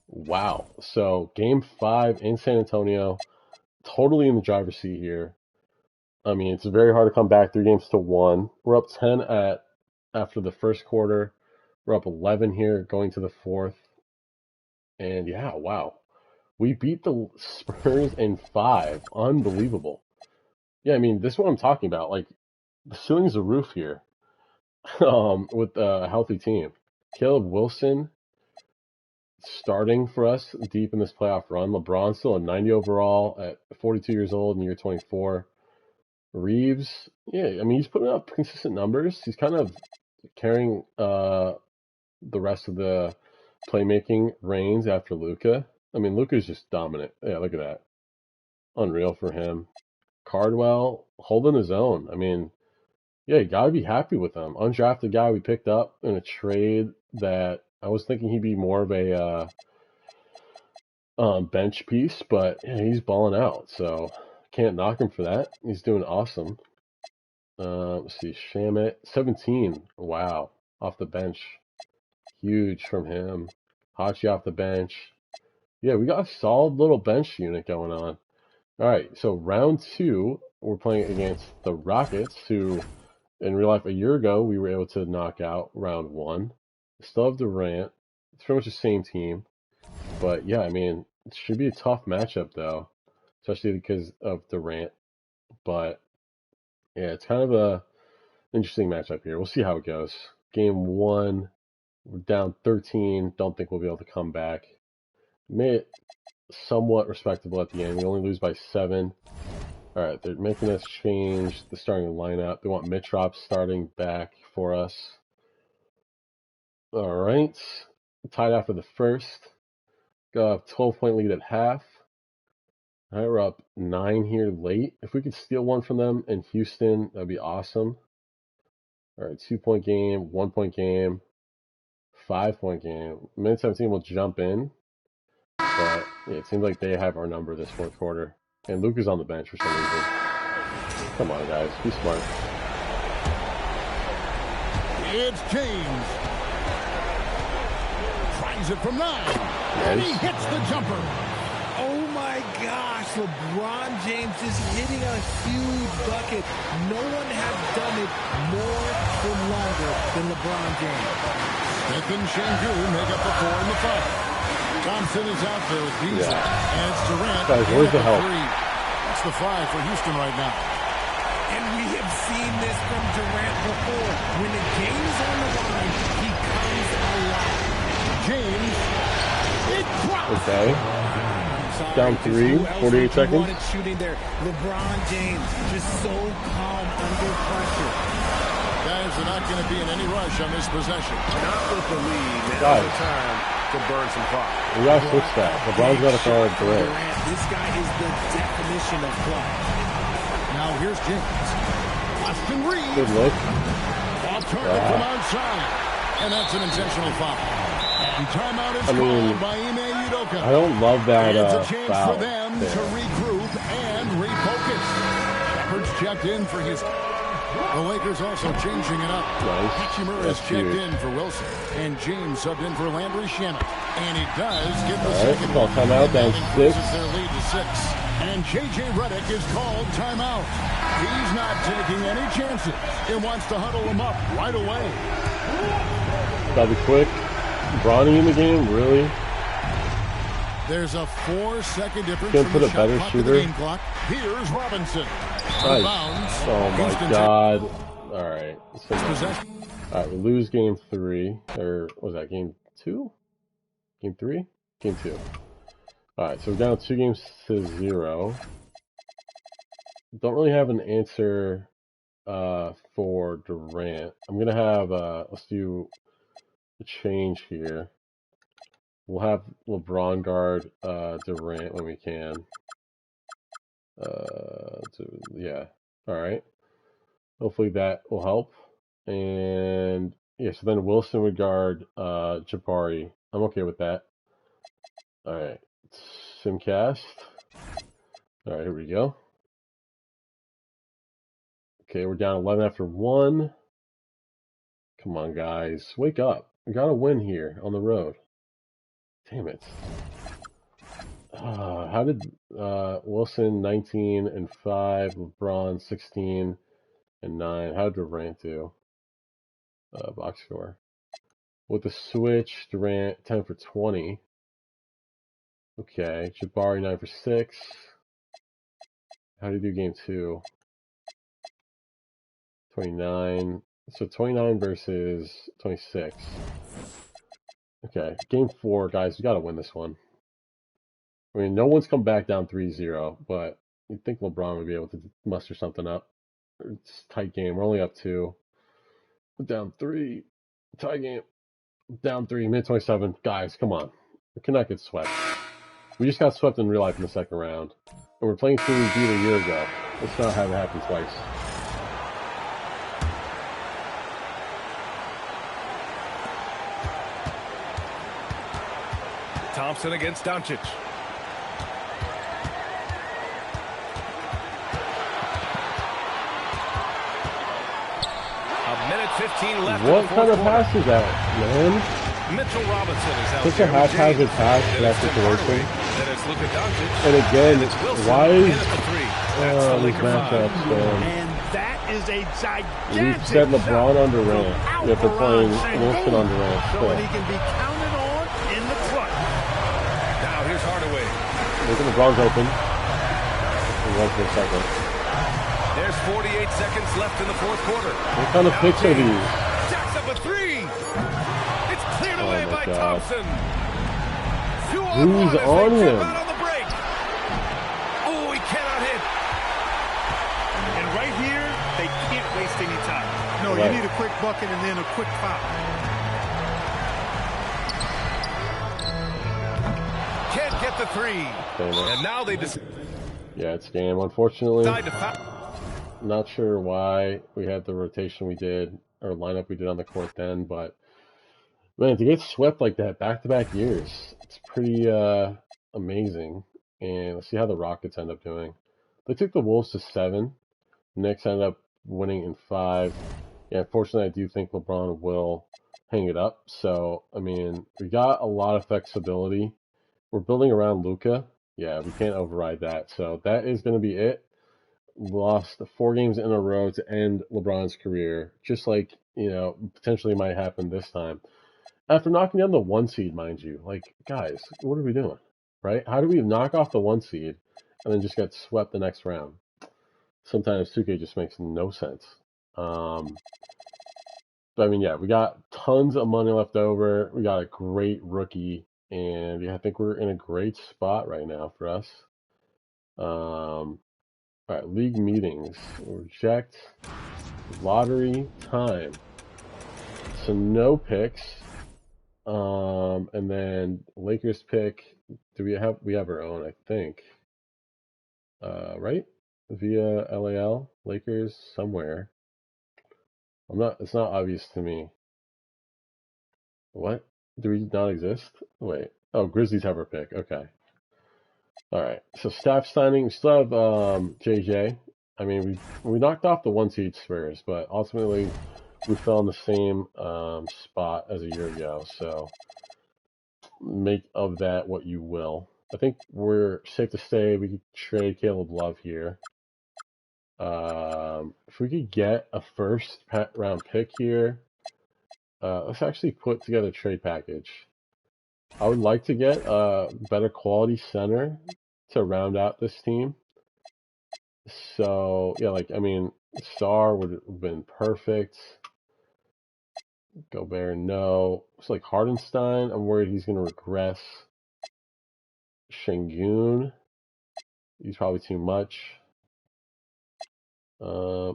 S1: Wow. So, game 5 in San Antonio. Totally in the driver's seat here. I mean, it's very hard to come back 3-1. We're up 10 after the first quarter. We're up 11 here going to the 4th. And yeah, wow. We beat the Spurs in 5. Unbelievable. Yeah, I mean, this is what I'm talking about. Like, the ceiling's the roof here with a healthy team. Caleb Wilson starting for us deep in this playoff run. LeBron still a 90 overall at 42 years old in year 24. Reeves, yeah, I mean, he's putting up consistent numbers. He's kind of carrying the rest of the playmaking reins after Luka. I mean, Luka's just dominant. Yeah, look at that. Unreal for him. Cardwell holding his own. I mean, yeah, you got to be happy with him. Undrafted guy we picked up in a trade that I was thinking he'd be more of a bench piece, but yeah, he's balling out. So can't knock him for that. He's doing awesome. Let's see, Shamit, 17. Wow, off the bench. Huge from him. Hachi off the bench. Yeah, we got a solid little bench unit going on. All right, so round 2, we're playing against the Rockets, who in real life a year ago we were able to knock out round 1. Still have Durant. It's pretty much the same team. But yeah, I mean, it should be a tough matchup though, especially because of Durant. But yeah, it's kind of a interesting matchup here. We'll see how it goes. Game 1, we're down 13. Don't think we'll be able to come back. Made it somewhat respectable at the end. We only lose by 7. All right, they're making us change the starting lineup. They want Mitrop starting back for us. All right, tied after the first. Got a 12-point lead at half. All right, we're up 9 here late. If we could steal one from them in Houston, that'd be awesome. All right, 2-point game, 1-point game, 5-point game. Minute 17 will jump in. But yeah, it seems like they have our number this 4th quarter. And Luke is on the bench for some reason. Come on, guys. Be smart.
S5: It's James. Tries it from 9. And he hits the jumper. Oh, my
S6: my gosh, LeBron James is hitting a huge bucket. No one has done it more for longer than LeBron James.
S5: Smith and Şengün make up the 4 and the 5. Thompson is out there with Beasley. And it's Durant.
S1: Guys, where's the help?
S5: 3. That's the 5 for Houston right now.
S6: And we have seen this from Durant before. When the game is on the line, he comes alive.
S5: James. It drops.
S1: Okay. Down 3, 48 seconds.
S6: Shooting there. LeBron James just so calm under pressure.
S5: Guys are not going to be in any rush on this possession.
S2: Not with the lead. Now the time to burn some clock.
S1: We gotta switch that. LeBron's got to guard Durant.
S6: This guy is the definition of clutch.
S5: Now here's James. Austin Reeves.
S1: Good look.
S5: Off target from outside. And that's an intentional foul. And timeout is called by Ime Udoka.
S1: I don't love that
S5: It's a chance
S1: foul
S5: for them
S1: there.
S5: to regroup and refocus. Shepard's checked in for Houston. The Lakers also changing it up.
S1: Nice.
S5: Hachimura is
S1: That's
S5: checked
S1: huge.
S5: in for Wilson. And James subbed in for Landry Shamet. And he does get the
S1: All right,
S5: second
S1: call
S5: one.
S1: timeout, down
S5: And that increases
S1: 6.
S5: their lead to 6. And J.J. Redick is called timeout. He's not taking any chances. He wants to huddle them up right away.
S1: Gotta be quick. Bronny in the game, really?
S5: There's a 4-second difference
S1: Can't
S5: from
S1: put
S5: the
S1: a
S5: shot
S1: better
S5: clock to the
S1: shooter.
S5: game clock. Here's Robinson. Out of
S1: Nice.
S5: bounds.
S1: Oh my
S5: Houston
S1: God. All right.
S5: takes possession.
S1: All right, we lose game 3. Or was that game 2? Game 3? Game 2. All right, so we're down 2 games to 0. Don't really have an answer for Durant. I'm gonna have let's do a change here. We'll have LeBron guard Durant when we can. Yeah. All right. Hopefully that will help. And yeah, so then Wilson would guard Jabari. I'm okay with that. All right. Simcast. All right, here we go. Okay, we're down 11 after 1. Come on, guys. Wake up. We got to win here on the road. Damn it. How did Wilson 19 and 5, LeBron 16 and 9? How did Durant do? Box score. With the switch, Durant 10 for 20. Okay, Jabari 9 for 6. How did he do game 2? 29. So 29 versus 26. Okay, game 4, guys. We got to win this one. I mean, no one's come back down 3-0, but you'd think LeBron would be able to muster something up. It's a tight game. We're only up 2. We're down 3. Tie game. Down 3. Minute 27. Guys, come on. We cannot get swept. We just got swept in real life in the second round. And we're playing team we beat a year ago. Let's not have it happen twice.
S2: Thompson against Doncic. A minute 15 left.
S1: What kind of pass is that, man?
S2: Mitchell Robinson is out
S1: Such a
S2: there with
S1: haphazard
S2: James.
S1: pass
S2: Then
S1: for that
S2: it's Tim
S1: situation.
S2: Hardaway. Then it's Luka Doncic.
S1: And again,
S2: It's Wilson.
S1: why
S2: In
S1: is
S2: at the 3. That's the
S1: these
S2: Laker 5.
S1: matchups, man?
S3: And that is a gigantic
S1: We've said LeBron on Durant. If we're playing Wilson on Durant.
S3: So he can be counted on in the clutch.
S2: Now here's Hardaway.
S1: Look at LeBron's open. He was for a second.
S2: There's 48 seconds left in the fourth quarter.
S1: What kind of picks are these?
S2: Jacks up a 3. It's cleared away
S1: my
S2: by
S1: God.
S2: Thompson.
S1: Who's on him?
S2: Out on the break. Oh, he cannot hit.
S4: And right here, they can't waste any time.
S3: No,
S1: Right.
S3: you need a quick bucket and then a quick foul.
S2: Can't get the 3.
S1: Damn it.
S2: And now they decide
S1: Yeah, it's game. Unfortunately,
S2: to foul.
S1: not sure why we had the rotation we did, or lineup we did on the court then, but man, to get swept like that back-to-back years, it's pretty amazing. And let's see how the Rockets end up doing. They took the Wolves to 7. Knicks ended up winning in 5. Yeah, unfortunately, I do think LeBron will hang it up. So, I mean, we got a lot of flexibility. We're building around Luka, Yeah, we can't override that. So that is going to be it. Lost 4 games in a row to end LeBron's career, just like, potentially might happen this time. After knocking down the 1 seed, mind you. Like, guys, what are we doing? Right? How do we knock off the 1 seed and then just get swept the next round? Sometimes 2K just makes no sense. But I mean, yeah, we got tons of money left over. We got a great rookie, and yeah, I think we're in a great spot right now for us. All right, league meetings, reject, lottery time. So no picks. And then Lakers pick. We have our own, I think. Right? Via LAL, Lakers somewhere. It's not obvious to me. What? Do we not exist? Wait. Oh, Grizzlies have our pick. Okay. All right. So staff signing. We still have JJ. I mean, we knocked off the 1 seed Spurs, but ultimately we fell in the same spot as a year ago. So make of that what you will. I think we're safe to say we could trade Caleb Love here. If we could get a first round pick here, let's actually put together a trade package. I would like to get a better quality center to round out this team. So, yeah, I mean, Sar would have been perfect. Gobert, no. It's like Hardenstein, I'm worried he's going to regress. Şengün, he's probably too much.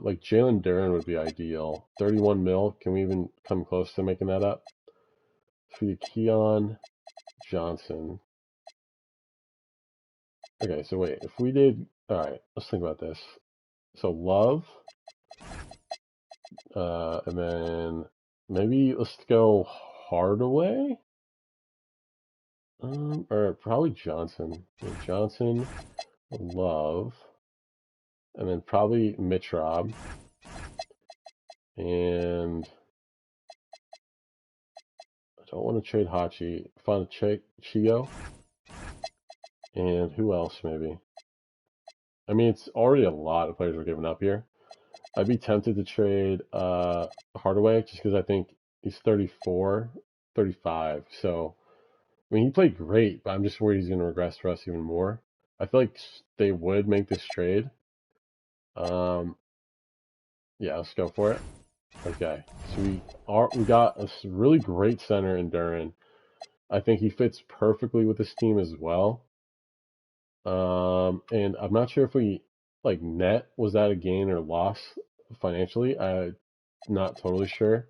S1: Like Jalen Duren would be ideal. 31 mil. Can we even come close to making that up? For Keon Johnson. Okay, so wait. If we did, all right. Let's think about this. So Love, and then maybe let's go Hardaway, or probably Johnson. Johnson, Love, and then probably Mitrob, and I don't want to trade Hachi. Find a Chio. And who else, maybe? I mean, it's already a lot of players we're giving up here. I'd be tempted to trade Hardaway just because I think he's 34, 35. So, I mean, he played great, but I'm just worried he's going to regress for us even more. I feel like they would make this trade. Yeah, let's go for it. Okay, so we got a really great center in Duren. I think he fits perfectly with this team as well. And I'm not sure if we net, was that a gain or loss financially? I'm not totally sure.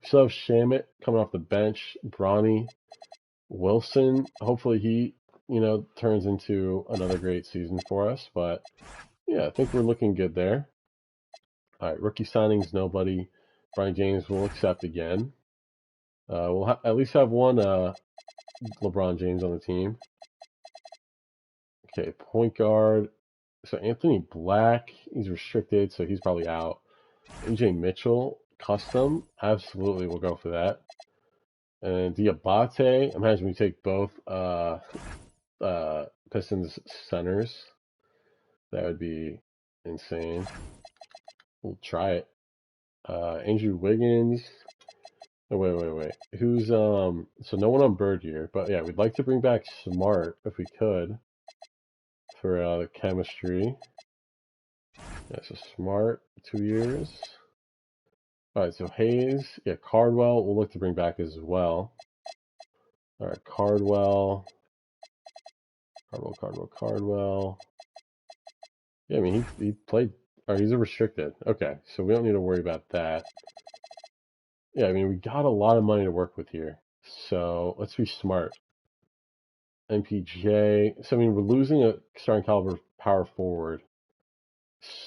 S1: We still have Shamit coming off the bench, Bronny, Wilson. Hopefully he, turns into another great season for us. But yeah, I think we're looking good there. All right, rookie signings, nobody. Brian James will accept again. We'll at least have one LeBron James on the team. Okay, point guard. So Anthony Black, he's restricted, so he's probably out. AJ Mitchell, custom, absolutely, we'll go for that. And Diabate, imagine we take both Pistons centers. That would be insane. We'll try it. Andrew Wiggins. Oh, wait. Who's so no one on Bird here, but yeah, we'd like to bring back Smart if we could for chemistry. Yeah, so Smart, 2 years. All right, so Hayes, yeah, Cardwell, we'll look to bring back as well. All right, Cardwell. Yeah, I mean, he played, or he's a restricted. Okay, so we don't need to worry about that. Yeah, I mean, we got a lot of money to work with here. So let's be smart. MPJ. So, I mean, we're losing a starting caliber power forward.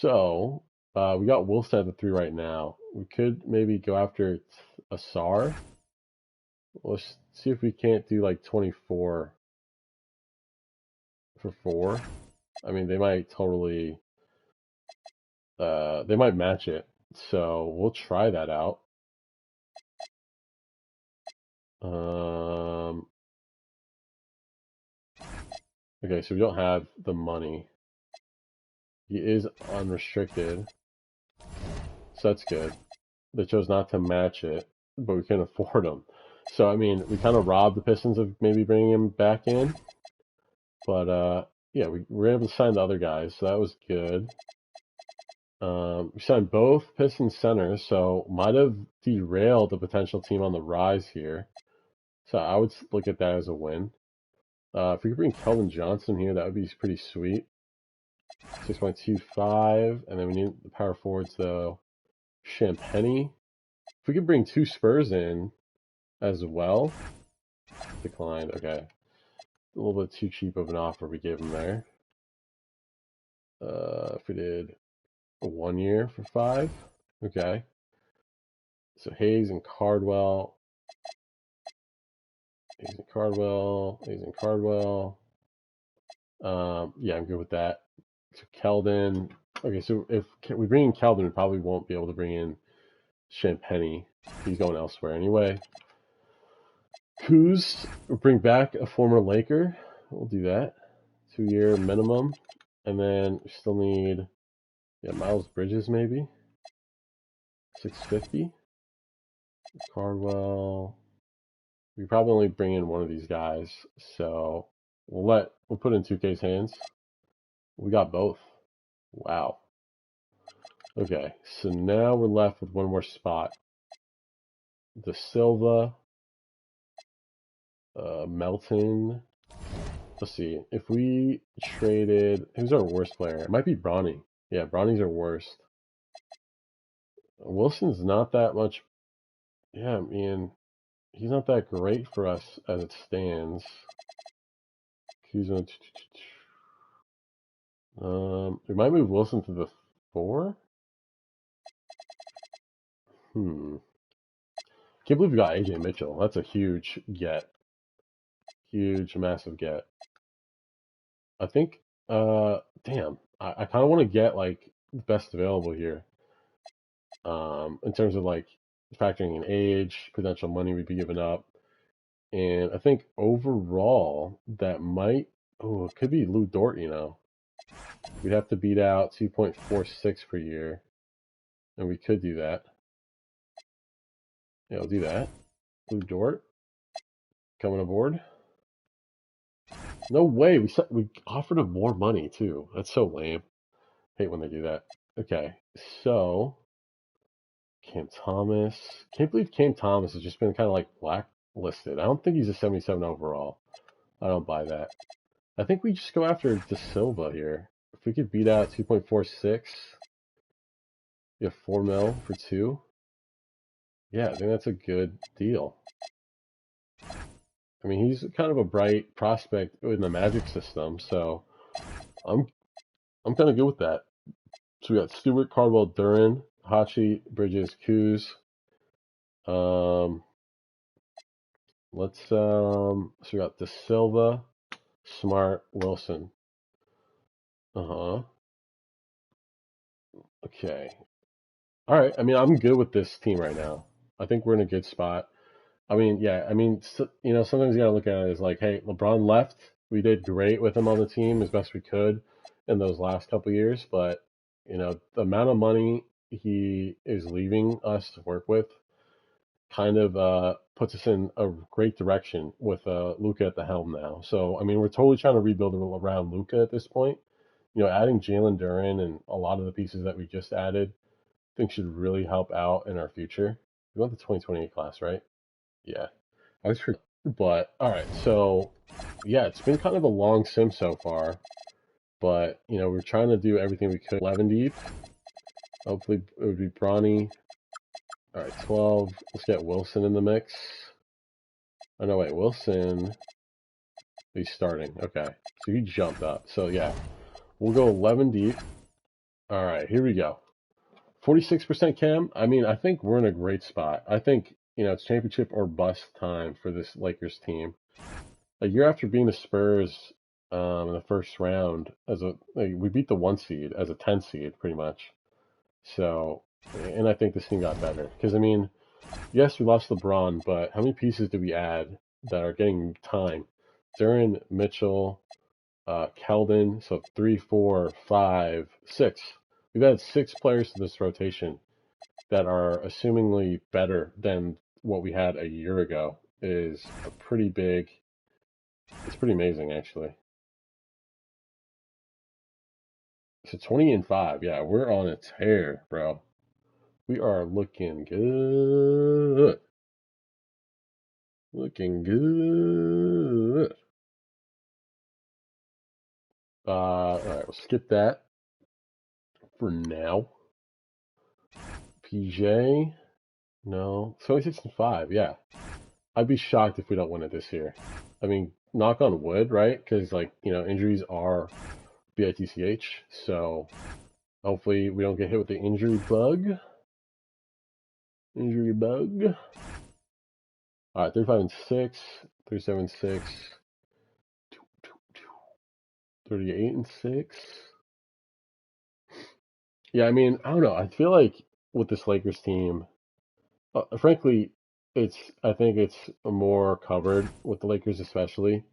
S1: So, we got Wilson at the 3 right now. We could maybe go after Asar. Let's see if we can't do like 24 for 4. I mean, they might totally, they might match it. So we'll try that out. Okay, so we don't have the money. He is unrestricted, so that's good. They chose not to match it, but we can afford him. So, I mean, we kind of robbed the Pistons of maybe bringing him back in. But, yeah, we were able to sign the other guys, so that was good. We signed both Pistons centers, so might have derailed the potential team on the rise here. So I would look at that as a win. If we could bring Keldon Johnson here, that would be pretty sweet. 6.25, and then we need the power forwards, though. Champagny. If we could bring 2 Spurs in as well. Declined, okay. A little bit too cheap of an offer we gave him there. If we did a 1 year for 5, okay. So Hayes and Cardwell. Hayes and Cardwell. Hayes and Cardwell. Yeah, I'm good with that. So Keldon. Okay, so if we bring in Keldon, we probably won't be able to bring in Champagny. He's going elsewhere anyway. Kuz, bring back a former Laker. We'll do that. 2-year minimum. And then we still need, yeah, Miles Bridges maybe. 650. Cardwell. We probably only bring in one of these guys, so we'll put in 2K's hands. We got both. Wow. Okay, so now we're left with one more spot. De Silva, Melton. Let's see. If we traded, who's our worst player? It might be Bronny. Yeah, Bronny's our worst. Wilson's not that much. Yeah, I mean, he's not that great for us as it stands. Kuzma. We might move Wilson to the 4. Can't believe we got AJ Mitchell. That's a huge get. Huge, massive get. I think, damn, I kind of want to get, like, the best available here. In terms of, like, factoring in age, potential money we'd be giving up. And I think overall, that might, it could be Lou Dort, you know. We'd have to beat out 2.46 per year. And we could do that. Yeah, we'll do that. Lou Dort coming aboard. No way. We offered him more money too. That's so lame. Hate when they do that. Okay, so Cam Thomas. Can't believe Cam Thomas has just been kind of like blacklisted. I don't think he's a 77 overall. I don't buy that. I think we just go after De Silva here. If we could beat out 2.46, you have 4 mil for 2. Yeah, I think that's a good deal. I mean, he's kind of a bright prospect in the Magic system, so I'm kind of good with that. So we got Stewart, Cardwell, Duran, Hachi, Bridges, Kuz. So we got De Silva, Smart, Wilson. Okay. All right. I mean, I'm good with this team right now. I think we're in a good spot. I mean, yeah. I mean, you know, sometimes you gotta look at it as like, hey, LeBron left. We did great with him on the team as best we could in those last couple years, but you know, the amount of money he is leaving us to work with kind of puts us in a great direction with Luka at the helm now. So, I mean, we're totally trying to rebuild around Luka at this point. You know, adding Jalen Duren and a lot of the pieces that we just added, I think should really help out in our future. We want the 2028 class, right? Yeah. I was for, but all right. So, yeah, it's been kind of a long sim so far, but you know, we're trying to do everything we could. 11 deep. Hopefully, it would be Bronny. All right, 12. Let's get Wilson in the mix. Oh, no, wait. Wilson. He's starting. Okay. So he jumped up. So, yeah. We'll go 11 deep. All right, here we go. 46% Cam. I mean, I think we're in a great spot. I think, you know, it's championship or bust time for this Lakers team. A year after being the Spurs in the first round, we beat the 1 seed as a 10 seed, pretty much. So, and I think this team got better. Because, I mean, yes, we lost LeBron, but how many pieces did we add that are getting time? Duran, Mitchell, Keldon. So 3, 4, 5, 6. We've had 6 players to this rotation that are assumingly better than what we had a year ago. Is a pretty big. It's pretty amazing, actually. So 20-5. Yeah, we're on a tear, bro. We are looking good. Looking good. All right, we'll skip that for now. PJ, no. It's only 6-5. Yeah, I'd be shocked if we don't win it this year. I mean, knock on wood, right? Because like injuries are bitch. So hopefully we don't get hit with the injury bug. Injury bug. All right, 35-6, 37-6, 38-6. Yeah, I mean, I don't know. I feel like with this Lakers team, frankly, I think it's more covered with the Lakers especially,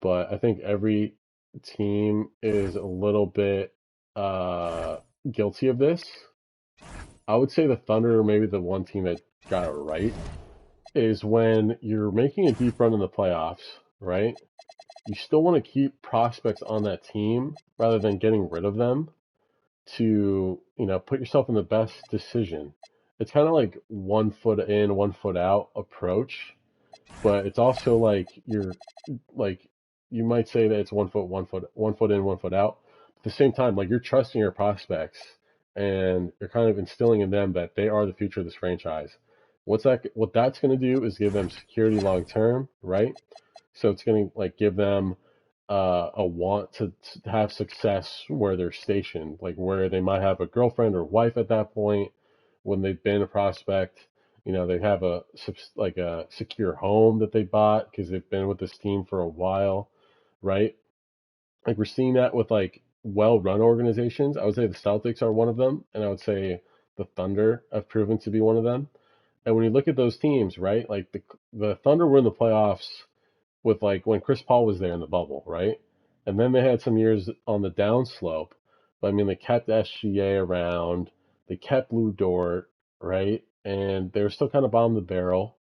S1: but I think every team is a little bit uh, guilty of this. I would say the Thunder are maybe the one team that got it right, is when you're making a deep run in the playoffs, right? You still want to keep prospects on that team rather than getting rid of them to, put yourself in the best decision. It's kind of like 1 foot in, 1 foot out approach, but it's also like like you might say that it's 1 foot, 1 foot in, 1 foot out. At the same time, like you're trusting your prospects and you're kind of instilling in them that they are the future of this franchise. What that's going to do is give them security long term, right? So it's going to like give them a want to have success where they're stationed, like where they might have a girlfriend or wife at that point when they've been a prospect. They have a secure home that they bought because they've been with this team for a while, right? Like we're seeing that with like well-run organizations. I would say the Celtics are one of them, and I would say the Thunder have proven to be one of them. And when you look at those teams, right, like the Thunder were in the playoffs with like when Chris Paul was there in the bubble, right? And then they had some years on the downslope. But I mean, they kept SGA around, they kept Lou Dort, right? And they were still kind of bottom of the barrel.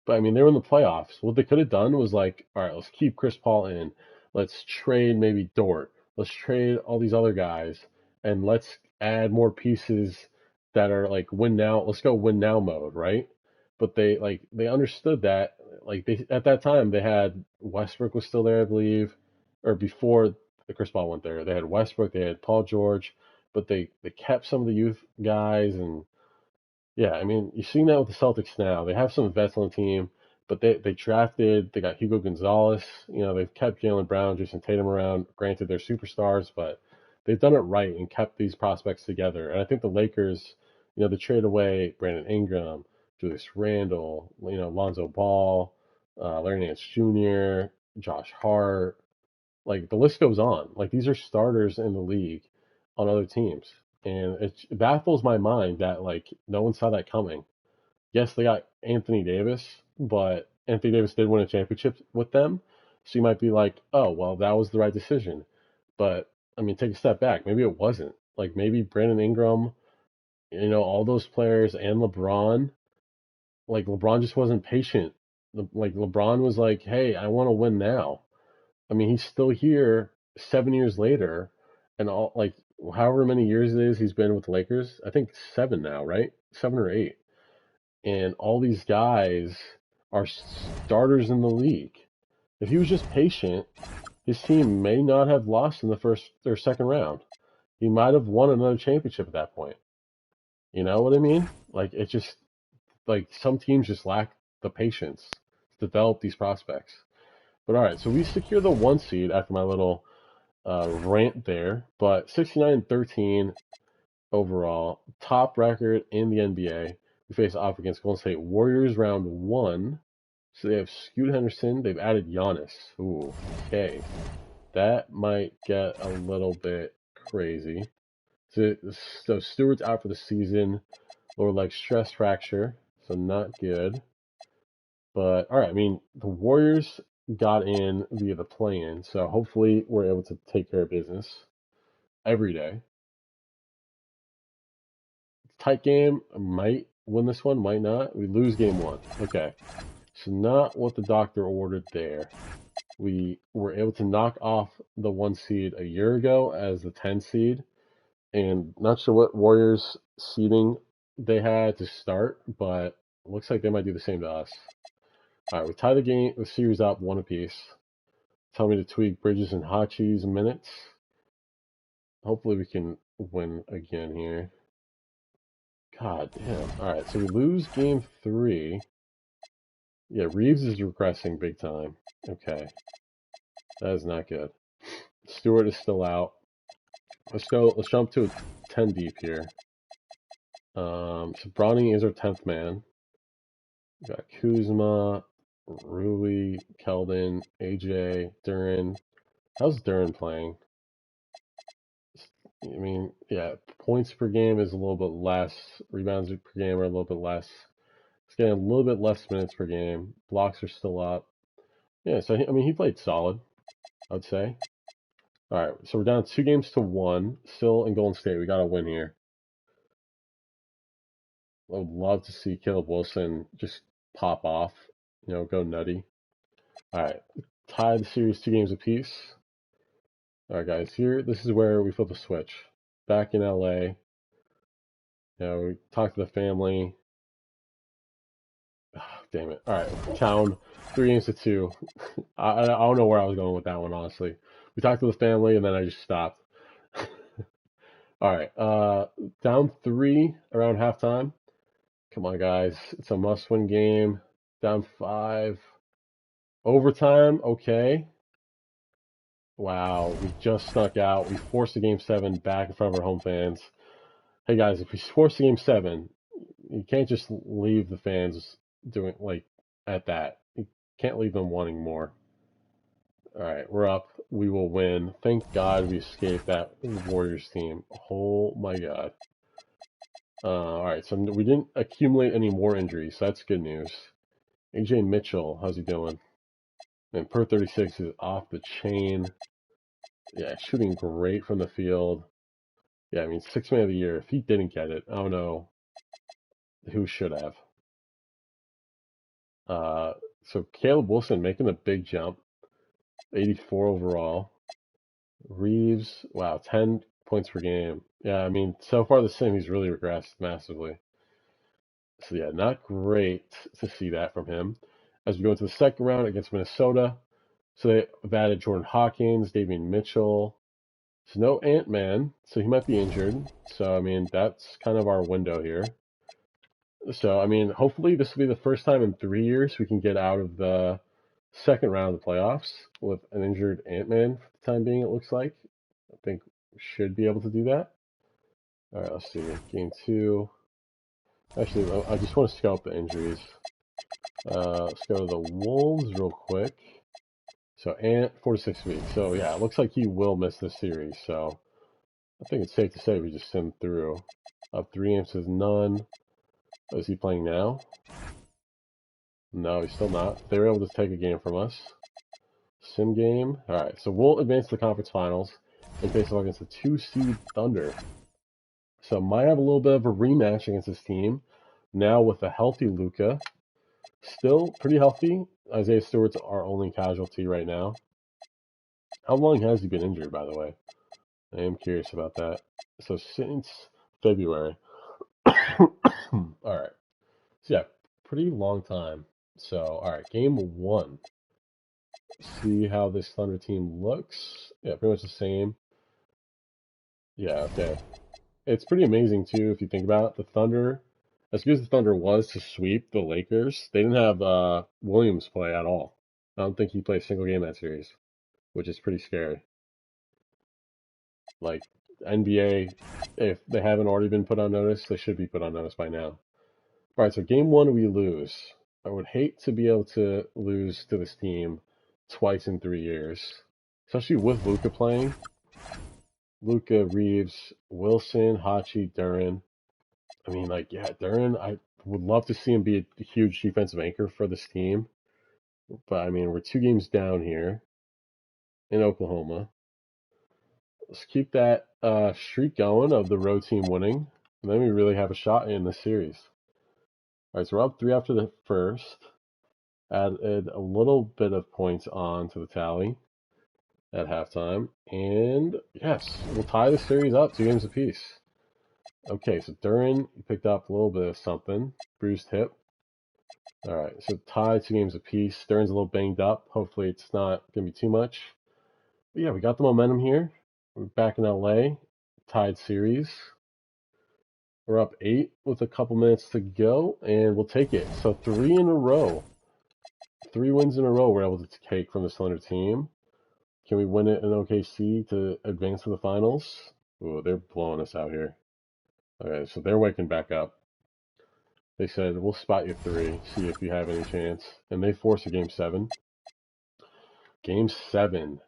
S1: But I mean, they were in the playoffs. What they could have done was like, all right, let's keep Chris Paul in. Let's trade maybe Dort. Let's trade all these other guys, and let's add more pieces that are like win now. Let's go win now mode, right? But they understood that like they at that time they had Westbrook was still there, I believe, or before Chris Paul went there. They had Westbrook, they had Paul George, but they kept some of the youth guys. And yeah, I mean you're seeing that with the Celtics now. They have some vets on the team, but they got Hugo Gonzalez. They've kept Jaylen Brown, Jason Tatum around. Granted, they're superstars, but they've done it right and kept these prospects together. And I think the Lakers, they trade away Brandon Ingram, Julius Randle, Lonzo Ball, Larry Nance Jr., Josh Hart. Like the list goes on. Like these are starters in the league on other teams, and it baffles my mind that like no one saw that coming. Yes, they got Anthony Davis, but Anthony Davis did win a championship with them, so you might be like, oh well, that was the right decision. But I mean, take a step back. Maybe it wasn't. Like maybe Brandon Ingram, all those players and LeBron, like LeBron just wasn't patient. Like LeBron was like, "Hey, I want to win now." I mean, he's still here 7 years later, and all like however many years it is he's been with the Lakers. I think 7 now, right? 7 or 8, and all these guys are starters in the league. If he was just patient, his team may not have lost in the first or second round. He might have won another championship at that point. You know what I mean? Like it just like some teams just lack the patience to develop these prospects. But all right, so we secure the 1 seed after my little rant there. But 69-13 overall, top record in the NBA. We face off against Golden State Warriors round 1. So they have Scoot Henderson. They've added Giannis. Ooh, okay. That might get a little bit crazy. So Stewart's out for the season. Lower leg stress fracture. So not good. But all right, I mean the Warriors got in via the play-in, so hopefully we're able to take care of business every day. Tight game, might win this one, might not. We lose game 1. Okay, so not what the doctor ordered there. We were able to knock off the 1 seed a year ago as the 10 seed, and not sure what Warriors seeding they had to start, but it looks like they might do the same to us. All right, we tie the series up 1 apiece. Tell me to tweak Bridges and Hachi's minutes. Hopefully we can win again here. God damn. All right, so we lose game 3. Yeah, Reeves is regressing big time. Okay, that is not good. Stewart is still out. Let's go. Let's jump to a 10 deep here. So Bronny is our 10th man. We got Kuzma, Rui, Keldon, AJ, Duran. How's Duran playing? I mean, yeah, points per game is a little bit less. Rebounds per game are a little bit less. It's getting a little bit less minutes per game. Blocks are still up. Yeah, so I mean, he played solid, I'd say. All right, so we're down 2 games to 1. Still in Golden State. We got to win here. I would love to see Caleb Wilson just pop off, go nutty. All right, tie the series 2 games apiece. All right, guys, this is where we flip a switch. Back in LA, we talk to the family. Oh, damn it. All right, town, 3 games to 2. I don't know where I was going with that one, honestly. We talked to the family, and then I just stopped. All right, down 3 around halftime. Come on, guys. It's a must-win game. Down 5. Overtime, okay. Wow, we just snuck out. We forced the game 7 back in front of our home fans. Hey, guys, if we force the game 7, you can't just leave the fans doing, at that. You can't leave them wanting more. All right, we're up. We will win. Thank God we escaped that Warriors team. Oh, my God. All right, so we didn't accumulate any more injuries, so that's good news. AJ Mitchell, how's he doing? And per 36 is off the chain. Yeah, shooting great from the field. Yeah, I mean, 6th man of the year. If he didn't get it, I don't know who should have. So Caleb Wilson making a big jump. 84 overall. Reeves, wow, 10 points per game. Yeah, I mean, so far this sim, he's really regressed massively. So yeah, not great to see that from him. As we go into the second round against Minnesota, so they've added Jordan Hawkins, Davian Mitchell. So no Ant-Man, so he might be injured. So, I mean, that's kind of our window here. So, I mean, hopefully this will be the first time in 3 years we can get out of the second round of the playoffs with an injured Ant-Man for the time being, it looks like. I think we should be able to do that. All right, let's see. Game 2. Actually, I just want to scout the injuries. Let's go to the Wolves real quick. So, Ant, 4 to 6 weeks. So, yeah, it looks like he will miss this series. So, I think it's safe to say we just simmed through. Up 3 games to none. Is he playing now? No, he's still not. They were able to take a game from us. Sim game. All right, so we'll advance to the conference finals and face off against the 2 seed Thunder. So might have a little bit of a rematch against this team. Now with a healthy Luka. Still pretty healthy. Isaiah Stewart's our only casualty right now. How long has he been injured, by the way? I am curious about that. So since February. All right. So yeah, pretty long time. So, all right, game 1. See how this Thunder team looks. Yeah, pretty much the same. Yeah, okay. It's pretty amazing, too, if you think about it. The Thunder, as good as the Thunder was to sweep the Lakers, they didn't have Williams play at all. I don't think he played a single game that series, which is pretty scary. Like, NBA, if they haven't already been put on notice, they should be put on notice by now. All right, so game 1 we lose. I would hate to be able to lose to this team twice in 3 years, especially with Luka playing. Luka, Reeves, Wilson, Hachi, Duran. I mean, yeah, Duran, I would love to see him be a huge defensive anchor for this team. But I mean, we're 2 games down here in Oklahoma. Let's keep that streak going of the road team winning, and then we really have a shot in this series. All right, so we're up 3 after the first. Added a little bit of points on to the tally at halftime, and yes, we'll tie the series up 2 games apiece. Okay, so Duran picked up a little bit of something, bruised hip. All right, so tie 2 games apiece. Duran's a little banged up. Hopefully, it's not gonna be too much. But yeah, we got the momentum here. We're back in LA, tied series. We're up 8 with a couple minutes to go, and we'll take it. So 3 in a row. 3 wins in a row we're able to take from the Thunder team. Can we win it in OKC to advance to the finals? Ooh, they're blowing us out here. Okay, so they're waking back up. They said, we'll spot you 3, see if you have any chance. And they force a Game 7. Game 7.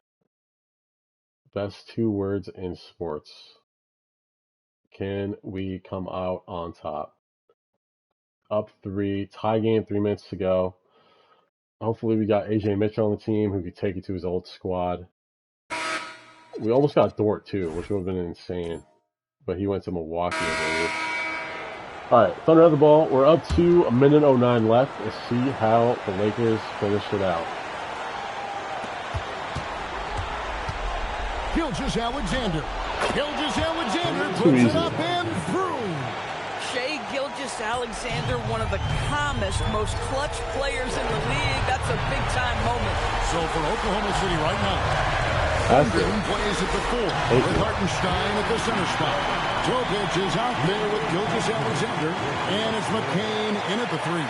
S1: Best 2 words in sports. Can we come out on top? Up 3, tie game, 3 minutes to go. Hopefully we got AJ Mitchell on the team who could take it to his old squad. We almost got Dort too, which would have been insane. But he went to Milwaukee, I believe. Alright, Thunder have the ball. We're up to 1:09 left. Let's see how the Lakers finish it out.
S5: Gilgeous-Alexander puts it up and through.
S7: Shai Gilgeous-Alexander, one of the calmest, most clutch players in the league. That's a big-time moment.
S5: So for Oklahoma City right now,
S1: That's
S5: Green plays at the 4 with Hartenstein at the center spot. Jokic is out there with Gilgeous-Alexander, and it's McCain in at the 3.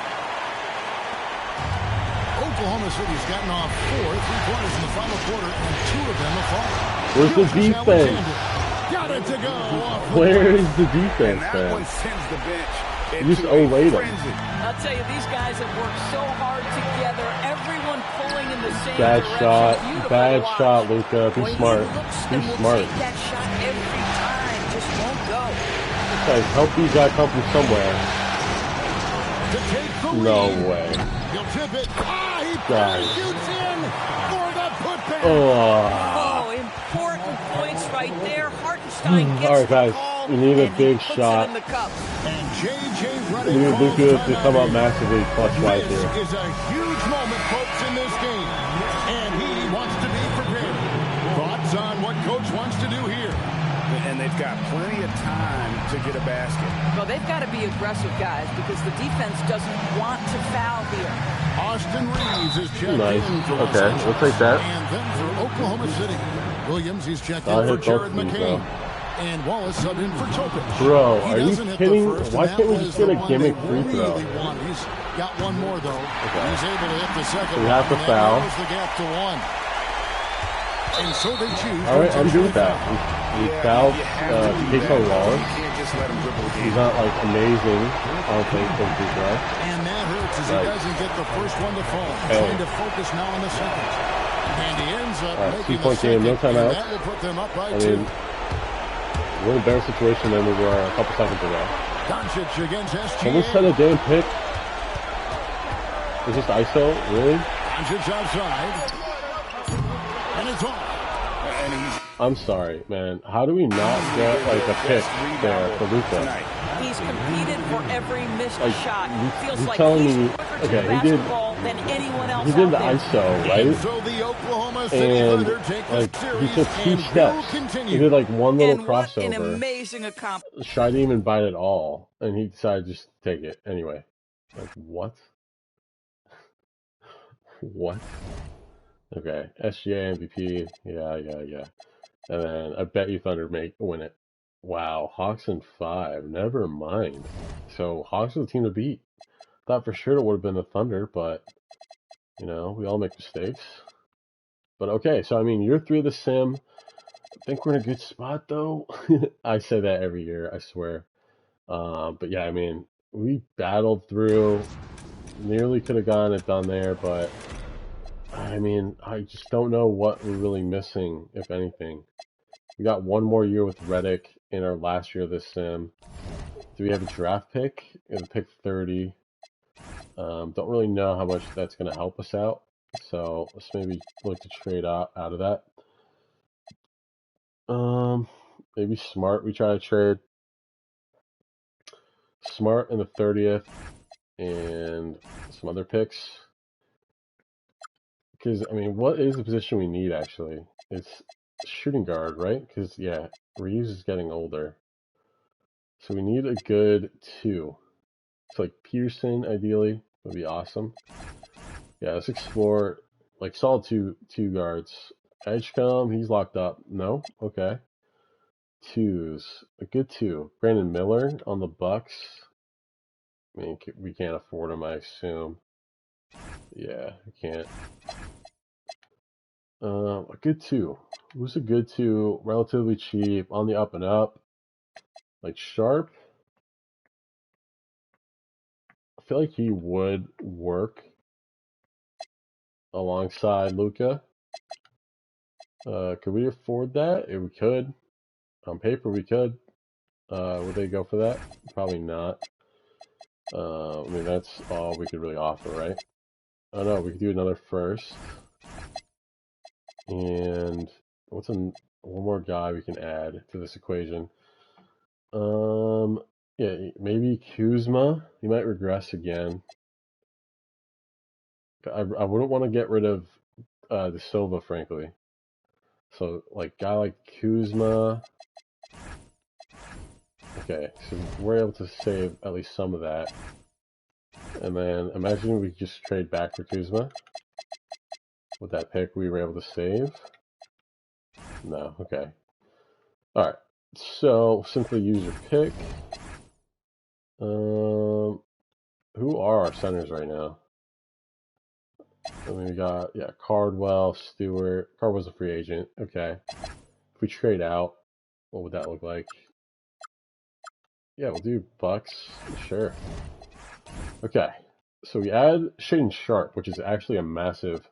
S5: Oklahoma City's gotten off 4 3-pointers in the final quarter, and 2 of them have fallen.
S1: Where's the defense?
S5: Got it to go.
S1: Where is the defense,
S2: And that one
S1: man?
S2: sends the bench
S1: You just
S2: into a
S1: Olay them.
S2: frenzy.
S7: I'll tell you, these guys have worked so hard together. Everyone pulling in the same
S1: Bad
S7: direction.
S1: shot.
S7: Beautiful
S1: Bad
S7: to watch.
S1: shot, Luka. Be
S7: Boy,
S1: smart.
S7: He looks
S1: Be
S7: and will
S1: smart.
S7: take that shot every time. Just won't go.
S1: Guys, help these guys come from somewhere.
S5: To take the
S1: No
S5: lead.
S1: way.
S5: He'll tip it. He
S1: Guys.
S5: shoots in for the putback.
S7: Oh, important points right there. Hartenstein gets
S1: All right,
S7: the
S1: guys.
S7: call,
S1: We need a
S7: and he
S1: big
S7: puts
S1: shot.
S7: it in the cup.
S5: And J.J. Redick
S1: We need
S5: calls
S1: Luka to
S5: timeout
S1: come up
S5: here.
S1: massively clutch-wise
S5: This
S1: here.
S5: is a huge moment, folks, in this game. And he wants to be prepared. Thoughts on what Coach wants to do here?
S2: And they've got plenty of time to get a basket.
S7: Well, they've got to be aggressive, guys, because the defense doesn't want to foul here.
S5: Austin Reeves is checked
S1: Nice.
S5: in for
S1: Okay,
S5: Los
S1: we'll take that.
S5: And then for Oklahoma City, Williams, he's checked
S1: I'll
S5: in for
S1: hit both
S5: Jared
S1: of these,
S5: McCain.
S1: though.
S5: And Wallace subbed in for Topic.
S1: Bro,
S5: He
S1: are you
S5: doesn't hit the
S1: kidding?
S5: first,
S1: Why
S5: and
S1: can't we
S5: that
S1: just
S5: was
S1: get a
S5: the one
S1: gimmick
S5: they
S1: free throw?
S5: really want. He's got one more, though.
S1: Okay.
S5: He's able to hit the second
S1: We
S5: one,
S1: have to
S5: and
S1: foul.
S5: that narrows the gap to 1. And so they choose.
S1: All right, I'm good with that.
S5: foul.
S1: We fouled
S2: you have to do
S1: Jason
S2: that.
S1: Wallace.
S2: You can't just let him dribble the
S1: He's
S2: game.
S1: not like amazing, I don't think, from free throw.
S5: And that hurts as
S1: Right.
S5: he doesn't get the first one to fall.
S1: Hell.
S5: Trying to focus now on the second. And he ends up
S1: All right,
S5: making the
S1: 2-point game, no
S5: second, and
S1: timeouts.
S5: that will put them up by
S1: I
S5: 2.
S1: mean, we're in a better situation than we were a couple seconds ago.
S5: Doncic against SGA.
S1: Someone set a damn pick. Is this ISO? Really?
S5: Doncic outside. And it's off.
S2: And he's
S1: I'm sorry, man. How do we not get like a pick there for Luka?
S2: tonight.
S7: He's competed for every missed
S1: Like,
S7: shot. Feels
S1: you
S7: like
S1: telling
S7: he's
S1: me-
S7: quicker to
S1: okay,
S7: the
S1: he did-
S7: basketball than anyone else
S1: He did
S7: out
S1: the
S7: there.
S1: ISO,
S5: And
S1: right?
S5: so the Oklahoma City
S1: And
S5: Thunder take the
S1: like
S5: series
S1: he took 2
S5: and will
S1: steps.
S5: continue.
S1: He did like one little
S7: And what an
S1: crossover.
S7: amazing accomplishment.
S1: Tried to even bite it all, and he decided to just take it anyway. Like what? What? Okay, SGA MVP. Yeah. And then I bet you Thunder win it. Wow, Hawks in 5. Never mind. So Hawks are the team to beat. Thought for sure it would have been the Thunder, but you know we all make mistakes. But okay, so I mean year 3 of the sim. I think we're in a good spot though. I say that every year, I swear. But yeah, I mean we battled through. Nearly could have gotten it done there, but I mean I just don't know what we're really missing, if anything. We got one more year with Redick in our last year of this sim. Do we have a draft pick? We have a pick 30. Don't really know how much that's going to help us out. So let's maybe look to trade out of that. Maybe Smart we try to trade. Smart in the 30th and some other picks. Because, I mean, what is the position we need, actually? It's shooting guard, right? Because, yeah, Reeves is getting older. So we need a good 2. So, like, Peterson, ideally, would be awesome. Yeah, let's explore, like, solid two guards. Edgecombe, he's locked up. No? Okay. 2s. A good 2. Brandon Miller on the Bucks. I mean, we can't afford him, I assume. Yeah, we can't. A good 2. Who's a good 2? Relatively cheap, on the up and up. Like Sharp. I feel like he would work alongside Luca. Could we afford that? If we could. On paper, we could. Would they go for that? Probably not. I mean, that's all we could really offer, right? Oh no, we could do another first. And what's one more guy we can add to this equation? Yeah, maybe Kuzma. He might regress again. I wouldn't want to get rid of De Silva, frankly. So, like, guy like Kuzma. Okay, so we're able to save at least some of that. And then imagine we just trade back for Kuzma. With that pick we were able to save. No, okay. Alright, so simply use your pick. Who are our centers right now? I mean, we got, yeah, Cardwell, Stewart. Cardwell's a free agent. Okay. If we trade out, what would that look like? Yeah, we'll do Bucks. Sure. Okay. So we add Shaden Sharp, which is actually a massive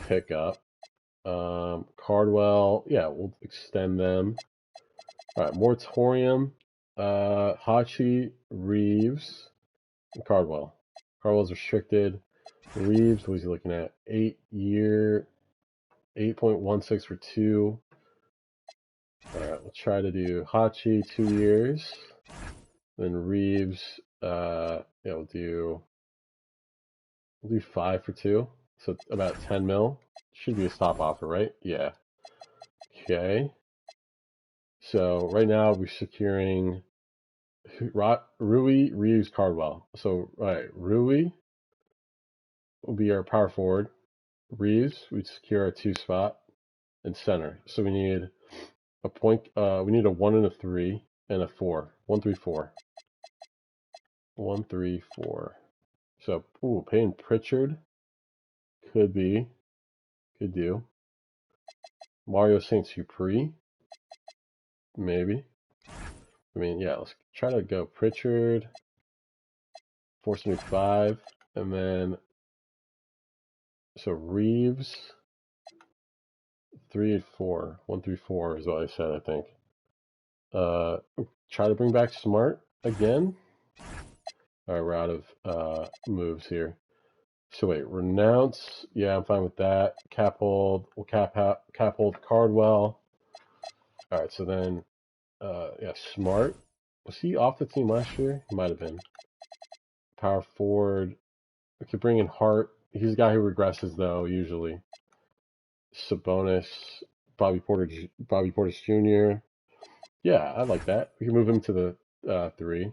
S1: pickup. Cardwell, yeah, we'll extend them. All right, Moratorium, Hachi, Reeves, and Cardwell. Cardwell's restricted. Reeves, what is he looking at? 8-year, 8.16 for 2. All right, we'll try to do Hachi 2 years. Then Reeves, yeah, we'll do 5 for 2. So about 10 mil. Should be a stop offer, right? Yeah. Okay. So right now we're securing Rui, Reeves, Cardwell. So, right, Rui will be our power forward. Reeves, we secure our 2 spot and center. So we need a point. We need a 1 and a 3 and a 4. 1, 3, 4. 1, 3, 4. So, ooh, Payne Pritchard could do. Mario St. Supri, maybe. I mean, yeah, let's try to go Pritchard, 475, and then, so Reeves, 3 and 4, 1 through 4 is what I said, I think. Try to bring back Smart again. All right, we're out of moves here. So wait, renounce. Yeah, I'm fine with that. Cap hold. We'll cap hold Cardwell. All right, so then, yeah, Smart. Was he off the team last year? He might have been. Power forward. We could bring in Hart. He's a guy who regresses though, usually. Sabonis, Bobby Portis Jr. Yeah, I like that. We can move him to the 3.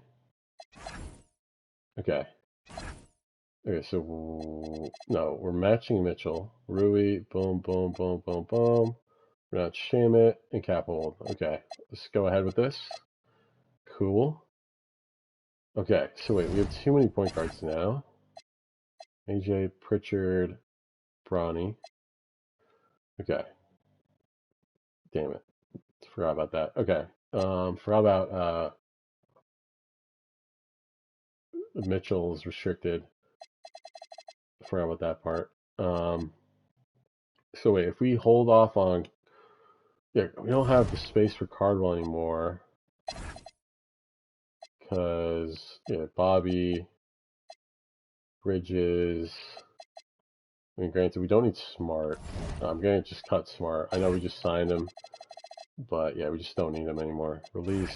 S1: Okay. Okay, so no, we're matching Mitchell. Rui, boom, boom, boom, boom, boom. We're not Shamit and cap hold. Okay, let's go ahead with this. Cool. Okay, so wait, we have too many point guards now. AJ, Pritchard, Bronny. Okay. Damn it. Forgot about that. Okay. Forgot about Mitchell's restricted. Forgot about that part. So wait, if we hold off on, yeah, we don't have the space for Cardwell anymore because yeah, Bobby, Bridges, I mean, granted, we don't need Smart. I'm going to just cut Smart. I know we just signed him, but yeah, we just don't need him anymore. Release.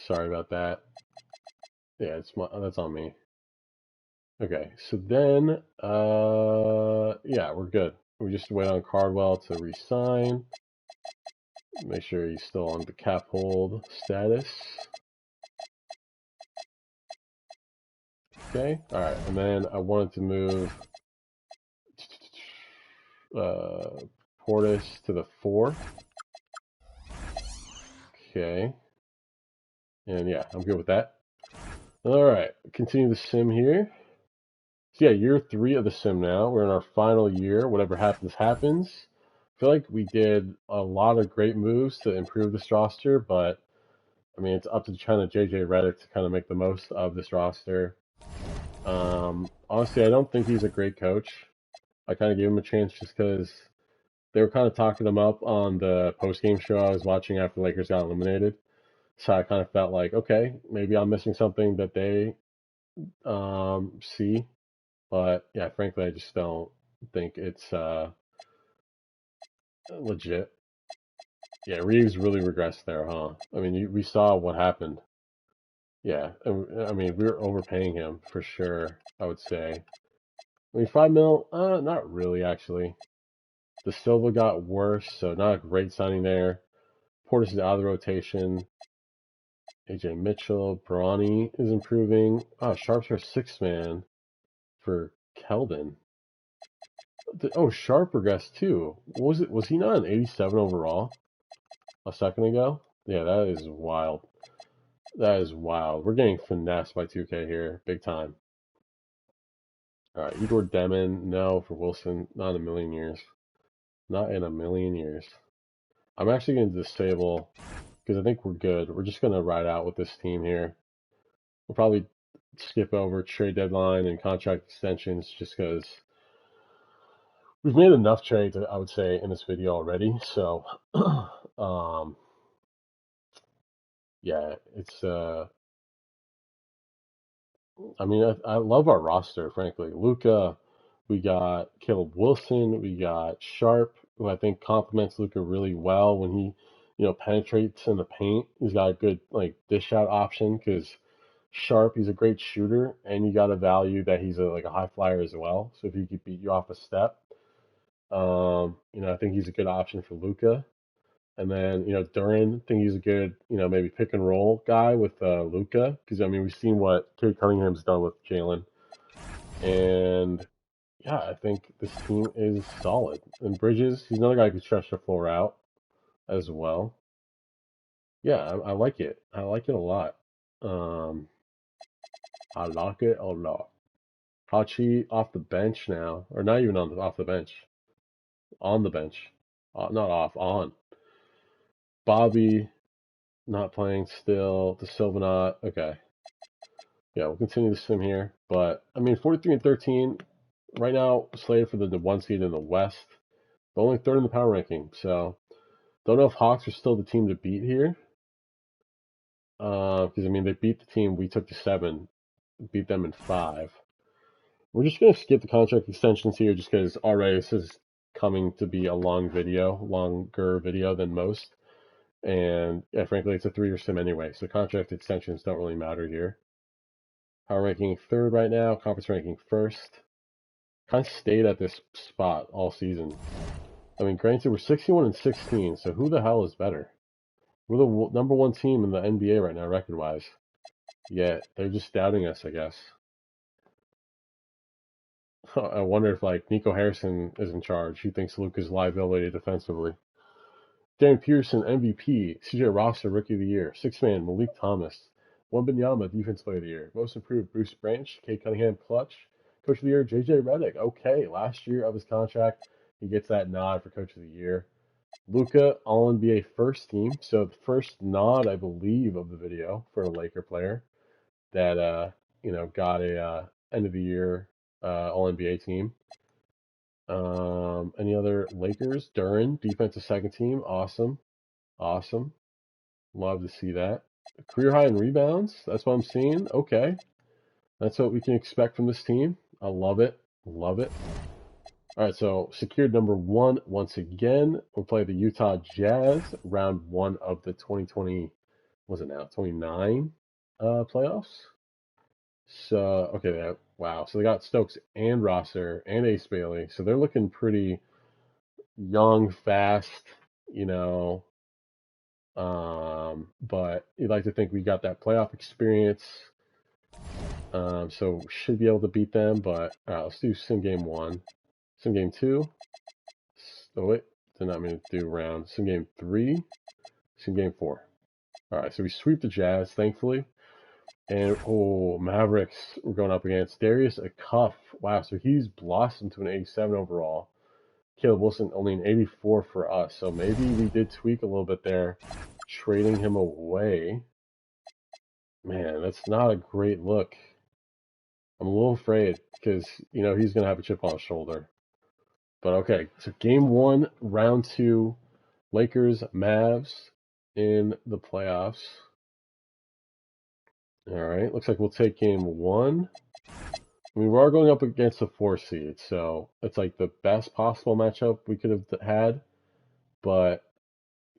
S1: Sorry about that. Yeah, that's on me. Okay, so then, yeah, we're good. We just wait on Cardwell to resign. Make sure he's still on the cap hold status. Okay, all right, and then I wanted to move Portis to the 4. Okay, and yeah, I'm good with that. All right, continue the sim here. So yeah, year 3 of the sim now. We're in our final year. Whatever happens, happens. I feel like we did a lot of great moves to improve this roster, but I mean, it's up to China JJ Redick to kind of make the most of this roster. Honestly, I don't think he's a great coach. I kind of gave him a chance just because they were kind of talking him up on the post-game show I was watching after the Lakers got eliminated. So I kind of felt like, okay, maybe I'm missing something that they see. But yeah, frankly, I just don't think it's legit. Yeah, Reeves really regressed there, huh? I mean, we saw what happened. Yeah, I mean, we were overpaying him for sure, I would say. I mean, 5 mil, not really, actually. The Silva got worse, so not a great signing there. Portis is out of the rotation. AJ Mitchell, Bronny is improving. Oh, Sharp's our 6th man for Keldon. Oh, Sharp regressed too. What was it? Was he not an 87 overall a second ago? Yeah, that is wild. That is wild. We're getting finessed by 2K here, big time. All right, Igor Demon, no for Wilson, not in a million years. Not in a million years. I'm actually going to disable, because I think we're good. We're just going to ride out with this team here. We'll probably skip over trade deadline and contract extensions just because we've made enough trades, I would say, in this video already. So, yeah, it's, I mean, I love our roster, frankly. Luka, we got Caleb Wilson, we got Sharp, who I think complements Luka really well when he, penetrates in the paint. He's got a good like dish out option because Sharp, he's a great shooter, and you got to value that he's like a high flyer as well. So if he could beat you off a step, I think he's a good option for Luka. And then, Duran, I think he's a good, maybe pick and roll guy with Luka. Because, I mean, we've seen what Cade Cunningham's done with Jalen. And, yeah, I think this team is solid. And Bridges, he's another guy who can stretch the floor out as well. Yeah, I like it. I like it a lot. I like it a lot. Hachi off the bench now. Or not even off the bench. On the bench. Not off, on. Bobby, not playing still. The Sylvanaut. Okay. Yeah, we'll continue the sim here. But, I mean, 43 and 13. Right now, slated for the 1 seed in the West. But only 3rd in the power ranking. So, don't know if Hawks are still the team to beat here. Because, I mean, they beat the team we took to 7. Beat them in 5. We're just going to skip the contract extensions here just because already this is coming to be a longer video than most. And yeah, frankly, it's a 3-year sim anyway, so contract extensions don't really matter here. Power ranking 3rd right now, conference ranking 1st. Kind of stayed at this spot all season. I mean, granted, we're 61 and 16, so who the hell is better? We're the number 1 team in the NBA right now, record-wise. Yeah, they're just doubting us, I guess. I wonder if, like, Nico Harrison is in charge. He thinks Luke is liability defensively. Darren Peterson, MVP. CJ Roster, Rookie of the Year. 6th man, Malik Thomas. Wembanyama, Defense Player of the Year. Most Improved, Bruce Branch. Cade Cunningham, Clutch. Coach of the Year, JJ Redick. Okay, last year of his contract, he gets that nod for Coach of the Year. Luka, All-NBA First Team. So the first nod, I believe, of the video for a Laker player that, got a end of the year All-NBA team. Any other Lakers? Duran, defensive 2nd team. Awesome. Awesome. Love to see that. Career high in rebounds. That's what I'm seeing. Okay. That's what we can expect from this team. I love it. Love it. All right, so secured number 1 once again. We'll play the Utah Jazz, round 1 of the 2020, what's it now, 29 playoffs. So, okay, wow. So they got Stokes and Rosser and Ace Bailey. So they're looking pretty young, fast, you know. But you'd like to think we got that playoff experience. So we should be able to beat them. But all right, let's do sim game 1. Sim game 2. Oh, wait. Did not mean to do round. Sim game 3. Sim game 4. All right, so we sweep the Jazz, thankfully. And, oh, Mavericks, we're going up against Darius a Cuff. Wow, so he's blossomed to an 87 overall. Caleb Wilson only an 84 for us. So maybe we did tweak a little bit there, trading him away. Man, that's not a great look. I'm a little afraid because, you know, he's going to have a chip on his shoulder. But okay, so game 1, round 2, Lakers, Mavs in the playoffs. All right, looks like we'll take game 1. I mean, we are going up against a 4 seed, so it's like the best possible matchup we could have had, but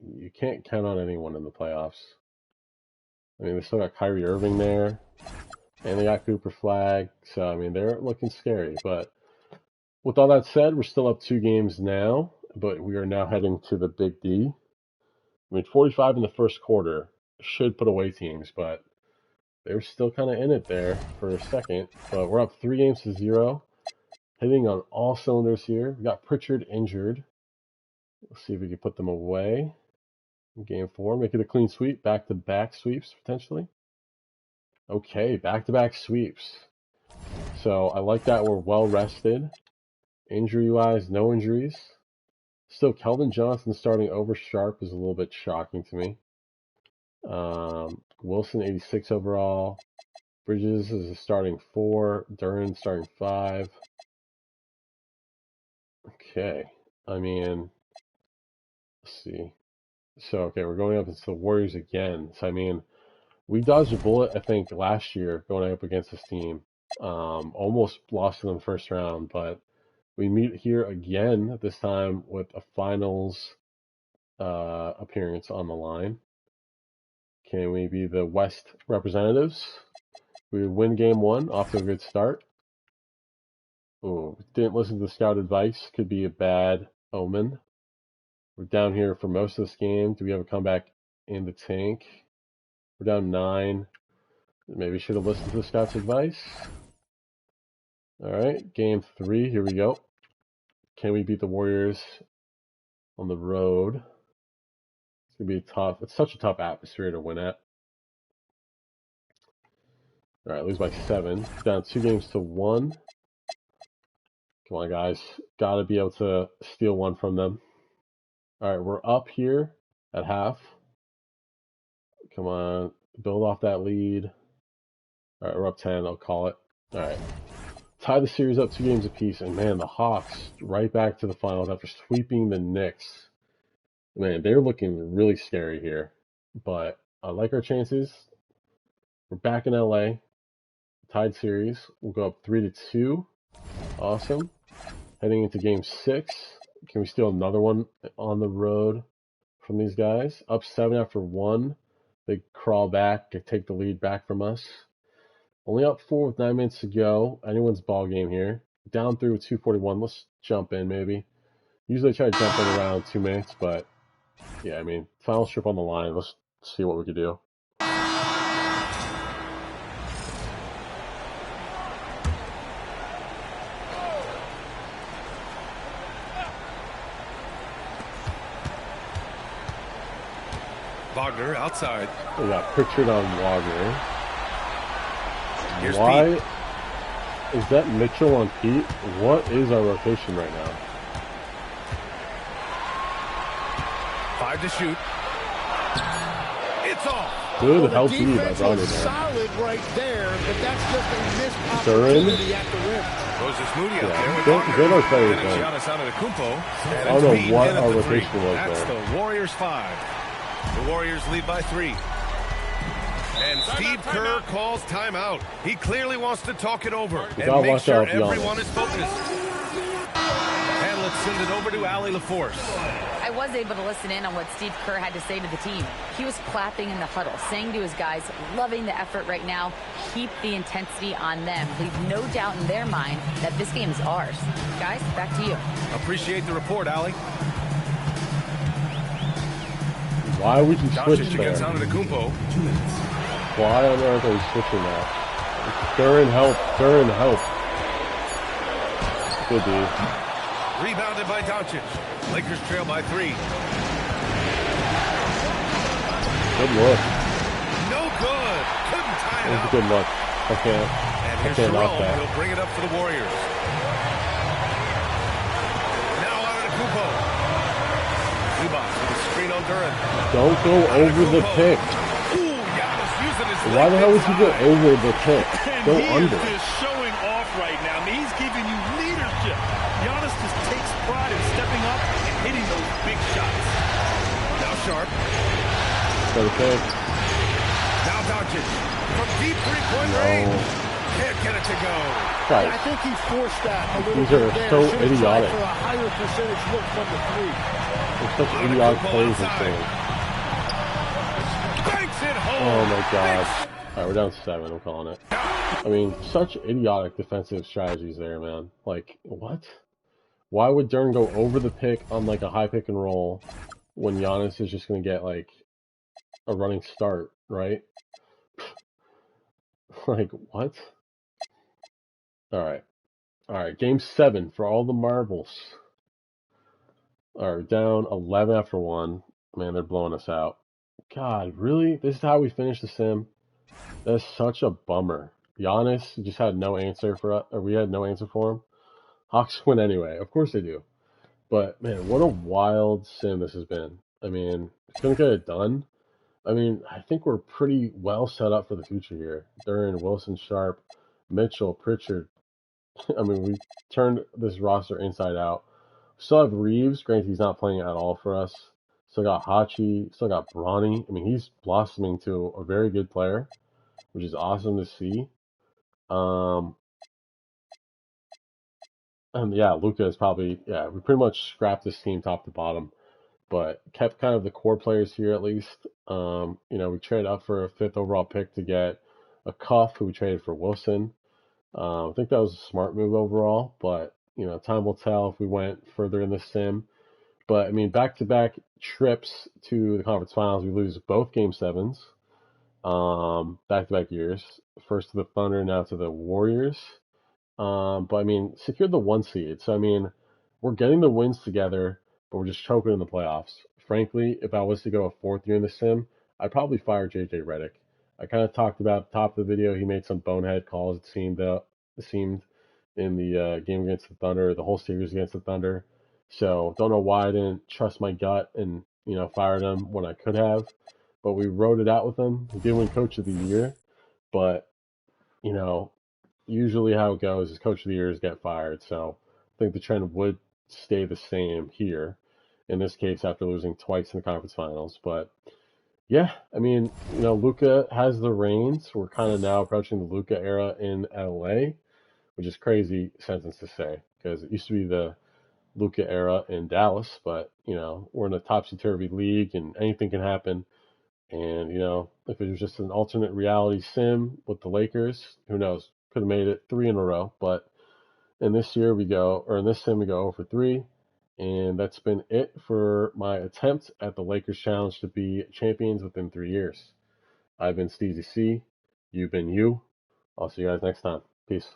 S1: you can't count on anyone in the playoffs. I mean, they still got Kyrie Irving there, and they got Cooper Flag, so I mean, they're looking scary. But with all that said, we're still up 2 games now, but we are now heading to the Big D. I mean, 45 in the first quarter should put away teams, but they're still kind of in it there for a second. But we're up 3-0, hitting on all cylinders here. We got Pritchard injured. Let's see if we can put them away in game 4. Make it a clean sweep. Back-to-back sweeps, potentially. Okay, back-to-back sweeps. So I like that we're well-rested. Injury-wise, no injuries. Still, Keldon Johnson starting over Sharp is a little bit shocking to me. Wilson, 86 overall. Bridges is a starting 4. Duran starting 5. Okay. I mean, let's see. So, okay, we're going up against the Warriors again. So, I mean, we dodged a bullet, I think, last year going up against this team. Almost lost in the first round, but we meet here again, this time with a finals appearance on the line. Can we be the West representatives? We win game 1, off to a good start. Oh, didn't listen to the scout advice. Could be a bad omen. We're down here for most of this game. Do we have a comeback in the tank? We're down 9. Maybe should have listened to the scout's advice. All right, game 3. Here we go. Can we beat the Warriors on the road? It's gonna be tough. It's such a tough atmosphere to win at. All right, lose by 7. Down 2-1. Come on, guys. Got to be able to steal one from them. All right, we're up here at half. Come on, build off that lead. All right, we're up 10. I'll call it. All right. Tie the series up 2 games apiece. And, man, the Hawks right back to the finals after sweeping the Knicks. Man, they're looking really scary here. But I like our chances. We're back in LA. Tied series. We'll go up 3-2. Awesome. Heading into game 6. Can we steal another one on the road from these guys? Up 7 after 1. They crawl back, they take the lead back from us. Only up 4 with 9 minutes to go. Anyone's ball game here. Down 3 with 2:41. Let's jump in, maybe. Usually I try to jump in around 2 minutes, but yeah, I mean, final strip on the line. Let's see what we can do.
S2: Wagner outside.
S1: We got Pritchard on Wagner.
S2: Here's
S1: Why
S2: Pete.
S1: is that Mitchell on Pete? What is our rotation right now?
S2: 5 to shoot. It's off.
S1: Good help lead by
S5: Defense
S1: Brownie
S5: was
S1: there.
S5: solid right there, but that's just a missed
S1: Duran?
S5: opportunity at the rim.
S2: Moses Moody out
S1: Yeah,
S2: there with
S1: good-
S2: Wagner.
S1: good our players,
S2: And it's
S1: man.
S2: Giannis Antetokounmpo. And
S1: I don't know
S2: it's Pete
S1: what
S2: in at
S1: our
S2: the three.
S1: rotation was
S2: That's
S1: there.
S2: the Warriors 5. The Warriors lead by 3. And Steve Kerr calls timeout. He clearly wants to talk it over and
S1: gotta
S2: make
S1: watch
S2: sure
S1: out, Giannis.
S2: everyone is focused. let's send it over to Allie LaForce.
S8: I was able to listen in on what Steve Kerr had to say to the team. He was clapping in the huddle, saying to his guys, loving the effort right now, keep the intensity on them. Leave no doubt in their mind that this game is ours. Guys, back to you.
S2: Appreciate the report, Allie.
S1: Why would you switch
S2: Doncic
S1: there?
S2: against Antetokounmpo.
S1: Why on earth are you switching that? Durin, help. Durin, help. Good D.
S2: Rebounded by Doncic. Lakers trail by 3.
S1: Good look.
S2: No good. Couldn't tie it
S1: That was a
S2: up.
S1: good look. Okay.
S2: And
S1: I
S2: here's
S1: can't knock
S2: Jerome.
S1: that.
S2: He'll bring it up for the Warriors. Now Antetokounmpo. Zubac with a screen on Duran.
S1: Don't go over the pick.
S2: Ooh, Giannis using his
S1: Why the hell would you go
S2: inside.
S1: over the pick?
S4: And
S1: Go
S4: he
S1: under.
S4: is just showing off right now. I mean, he's giving you leadership. Giannis just takes pride in stepping up and hitting those big shots.
S2: Now Sharp.
S1: For the pick.
S2: Now Doncic. From deep three-point range. Can't get it to go.
S5: I
S1: Guys,
S5: think he forced that a little
S1: These
S5: bit
S1: are
S5: there.
S1: so
S5: Should have tried
S1: idiotic.
S5: for a higher percentage look from the three.
S1: there's such idiotic plays this game.
S2: Banks it home.
S1: Oh my god. Alright, we're down 7, I'm calling it. I mean, such idiotic defensive strategies there, man. Like, what? Why would Duran go over the pick on like a high pick and roll when Giannis is just gonna get like a running start, right? Like, what? Alright. Alright, game 7 for all the marbles. Alright, down 11 after 1. Man, they're blowing us out. God, really? This is how we finish the sim? That's such a bummer. Giannis just had no answer for us, or we had no answer for him. Hawks win anyway. Of course they do. But, man, what a wild sim this has been. I mean, couldn't get it done. I mean, I think we're pretty well set up for the future here. Duran, Wilson, Sharp, Mitchell, Pritchard. I mean, we turned this roster inside out. Still have Reeves. Granted, he's not playing at all for us. Still got Hachi. Still got Bronny. I mean, he's blossoming to a very good player, which is awesome to see. And yeah, Luka is probably, we pretty much scrapped this team top to bottom, but kept kind of the core players here at least. We traded up for a 5th overall pick to get a Cuff, who we traded for Wilson. I think that was a smart move overall, but, time will tell if we went further in the sim. But, I mean, back-to-back trips to the conference finals, we lose both game 7s, back-to-back years. First to the Thunder, now to the Warriors. But I mean, secured the 1 seed. So I mean, we're getting the wins together, but we're just choking in the playoffs. Frankly, if I was to go a 4th year in the sim, I'd probably fire JJ Redick. I kind of talked about at the top of the video. He made some bonehead calls. It seemed in the game against the Thunder, the whole series against the Thunder. So don't know why I didn't trust my gut and fired him when I could have. But we rode it out with him. He did win Coach of the Year, but you know usually how it goes is Coach of the Years get fired. So I think the trend would stay the same here, in this case after losing twice in the conference finals. But yeah, I mean, Luka has the reins. We're kind of now approaching the Luka era in LA, which is crazy sentence to say because it used to be the Luka era in Dallas, but we're in a topsy-turvy league and anything can happen. And if it was just an alternate reality sim with the Lakers, who knows? Could have made it 3 in a row, but in this sim we go 0 for 3, and that's been it for my attempt at the Lakers challenge to be champions within 3 years. I've been Steezy C. You've been you. I'll see you guys next time. Peace.